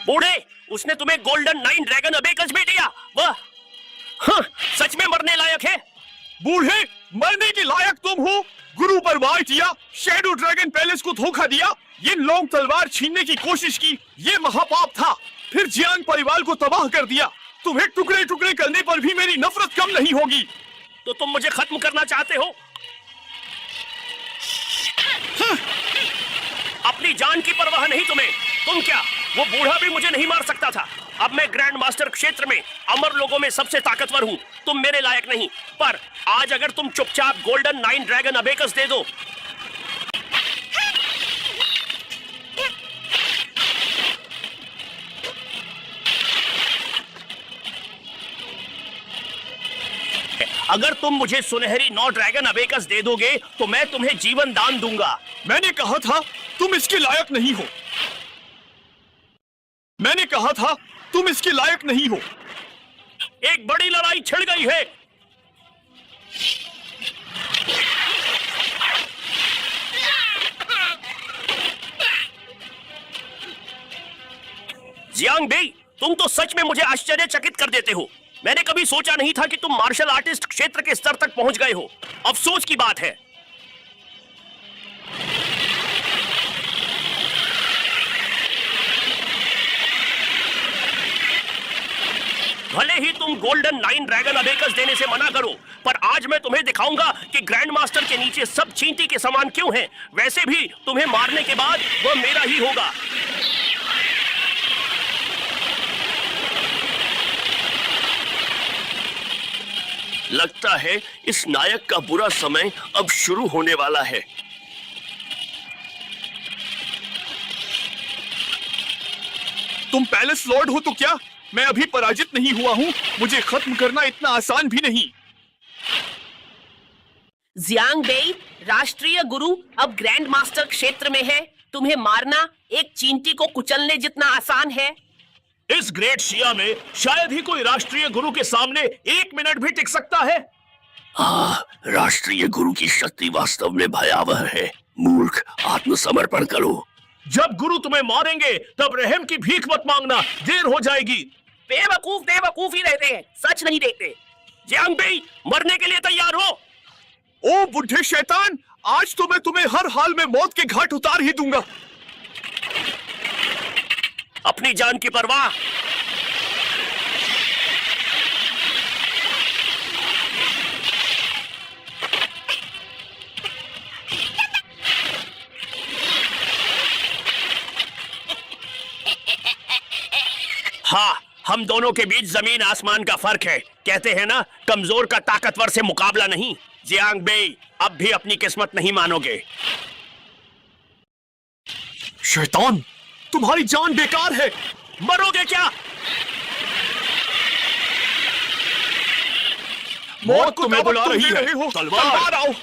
बूढ़े, उसने तुम्हें गोल्डन 9 ड्रैगन अबेकस भी दिया। वह सच में मरने लायक है। बूढ़े, मरने के लायक तुम हो। गुरु पर वार किया, शैडो ड्रैगन पैलेस को धोखा दिया, ये लॉन्ग तलवार छीनने की कोशिश की, ये महापाप था। फिर जियांग परिवार को तबाह कर दिया। तुम्हें टुकड़े टुकड़े करने पर भी मेरी नफरत कम नहीं होगी। तो तुम मुझे खत्म करना चाहते हो? अपनी जान की परवाह नहीं तुम्हें। तुम क्या, वो बूढ़ा भी मुझे नहीं मार सकता था। अब मैं ग्रैंड मास्टर क्षेत्र में अमर लोगों में सबसे ताकतवर हूँ। तुम मेरे लायक नहीं। पर आज अगर तुम चुपचाप गोल्डन 9 ड्रैगन अबेकस दे दो, अगर तुम मुझे सुनहरी 9 ड्रैगन अबेकस दे दोगे तो मैं तुम्हें जीवन दान दूंगा। मैंने कहा था तुम इसके लायक नहीं हो। मैंने कहा था तुम इसके लायक नहीं हो। एक बड़ी लड़ाई छिड़ गई है। जियांग बेई, तुम तो सच में मुझे आश्चर्यचकित कर देते हो। मैंने कभी सोचा नहीं था कि तुम मार्शल आर्टिस्ट क्षेत्र के स्तर तक पहुंच गए हो। अफसोस की बात है। भले ही तुम गोल्डन 9 ड्रैगन अबेकस देने से मना करो, पर आज मैं तुम्हें दिखाऊंगा कि ग्रैंड मास्टर के नीचे सब चींटी के समान क्यों हैं। वैसे भी तुम्हें मारने के बाद वह मेरा ही होगा। लगता है इस नायक का बुरा समय अब शुरू होने वाला है। तुम पैलेस लॉर्ड हो तो क्या मैं अभी पराजित नहीं हुआ हूँ? मुझे खत्म करना इतना आसान भी नहीं। जियांग बेई, राष्ट्रीय गुरु अब ग्रैंड मास्टर क्षेत्र में है। तुम्हें मारना एक चींटी को कुचलने जितना आसान है। इस ग्रेट शिया में शायद ही कोई राष्ट्रीय गुरु के सामने 1 मिनट भी टिक सकता है। राष्ट्रीय गुरु की शक्ति वास्तव में भयावह है। मूर्ख, आत्मसमर्पण करो। जब गुरु तुम्हें मारेंगे तब रहम की भीख मत मांगना, देर हो जाएगी। बेवकूफ बेवकूफ ही रहते हैं, सच नहीं देखते। जियांग बेई, मरने के लिए तैयार हो। ओ बुढ़े शैतान, आज तो मैं तुम्हें हर हाल में मौत के घाट उतार ही दूंगा। अपनी जान की परवाह। हाँ, हम दोनों के बीच जमीन आसमान का फर्क है। कहते हैं ना, कमजोर का ताकतवर से मुकाबला नहीं। जियांग बेई, अब भी अपनी किस्मत नहीं मानोगे। शैतान, तुम्हारी जान बेकार है। मरोगे क्या? मौत तुम्हें बुला रही है। तलवार आओ।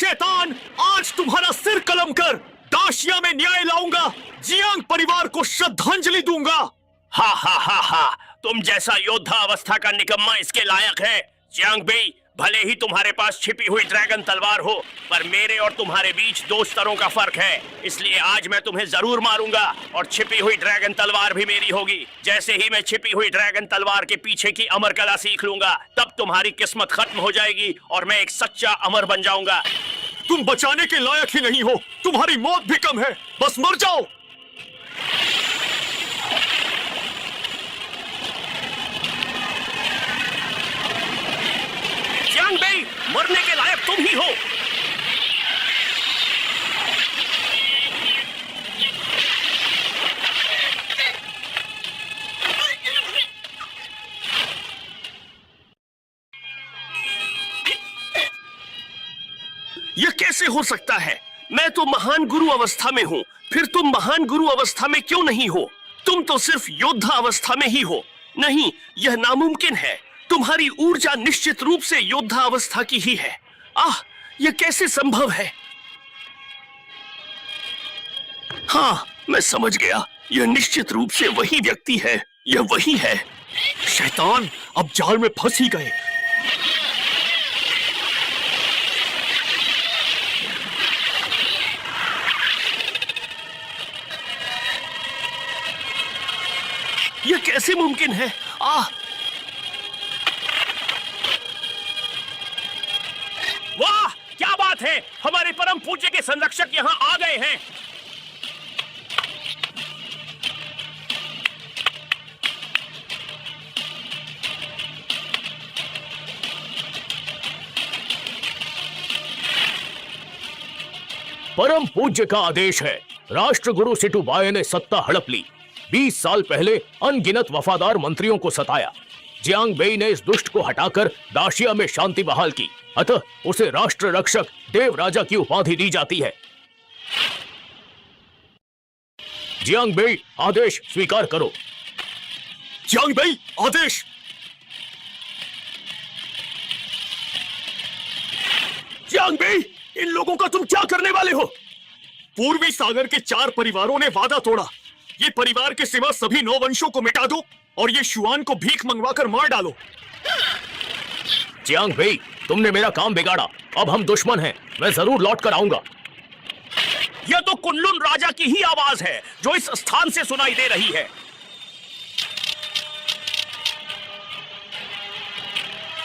शैतान, आज तुम्हारा सिर कलम कर दाशिया में न्याय लाऊंगा, जियांग परिवार को श्रद्धांजलि दूंगा। हा हा हा हा, तुम जैसा योद्धा अवस्था का निकम्मा इसके लायक है। जियांग बेई, भले ही तुम्हारे पास छिपी हुई ड्रैगन तलवार हो, पर मेरे और तुम्हारे बीच 2 स्तरों का फर्क है। इसलिए आज मैं तुम्हें जरूर मारूंगा और छिपी हुई ड्रैगन तलवार भी मेरी होगी। जैसे ही मैं छिपी हुई ड्रैगन तलवार के पीछे की अमर कला सीख लूंगा, तब तुम्हारी किस्मत खत्म हो जाएगी और मैं एक सच्चा अमर बन जाऊंगा। तुम बचाने के लायक ही नहीं हो, तुम्हारी मौत भी कम है, बस मर जाओ। जियांग बेई, मरने के लायक तुम ही हो। यह कैसे हो सकता है? मैं तो महान गुरु अवस्था में हूँ, फिर तुम महान गुरु अवस्था में क्यों नहीं हो? तुम तो सिर्फ योद्धा अवस्था में ही हो। नहीं, यह नामुमकिन है। तुम्हारी ऊर्जा निश्चित रूप से योद्धा अवस्था की ही है। आह, यह कैसे संभव है? हाँ, मैं समझ गया, यह निश्चित रूप से वही व्यक्ति है। यह वही है। शैतान, अब जाल में फंस ही गए। यह कैसे मुमकिन है? आह, वाह, क्या बात है! हमारे परम पूज्य के संरक्षक यहाँ आ गए हैं। परम पूज्य का आदेश है। राष्ट्रगुरु सिटुबाई ने सत्ता हड़प ली। 20 साल पहले अनगिनत वफादार मंत्रियों को सताया। जियांग बेई ने इस दुष्ट को हटाकर दाशिया में शांति बहाल की, अतः उसे राष्ट्र रक्षक देव राजा की उपाधि दी जाती है। जियांग बेई, आदेश स्वीकार करो। जियांग बेई, आदेश। जियांग बेई, इन लोगों का तुम क्या करने वाले हो? पूर्वी सागर के 4 परिवारों ने वादा तोड़ा। ये परिवार के सिवा सभी 9 वंशों को मिटा दो और ये शुआन को भीख मंगवाकर मार डालो। जियांग बेई, तुमने मेरा काम बिगाड़ा। अब हम दुश्मन हैं। मैं जरूर लौट कर आऊंगा। यह तो कुनलुन राजा की ही आवाज है जो इस स्थान से सुनाई दे रही है।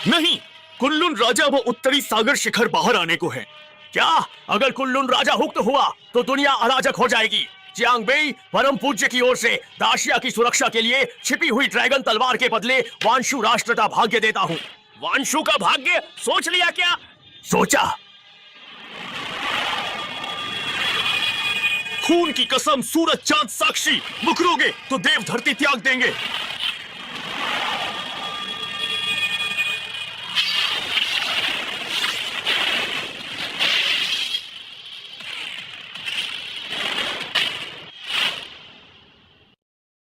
नहीं, कुनलुन राजा वो उत्तरी सागर शिखर बाहर आने को है। क्या? अगर कुनलुन राजा हुक्त हुआ तो दुनिया अराजक हो जाएगी। जियांग बेई, परम पूज्य की ओर से दाशिया की सुरक्षा के लिए छिपी हुई ड्रैगन तलवार के बदले वांशु राष्ट्र का भाग्य देता हूँ। वांशु का भाग्य? सोच लिया क्या? सोचा। खून की कसम, सूरज चांद साक्षी, मुकरोगे तो देव धरती त्याग देंगे।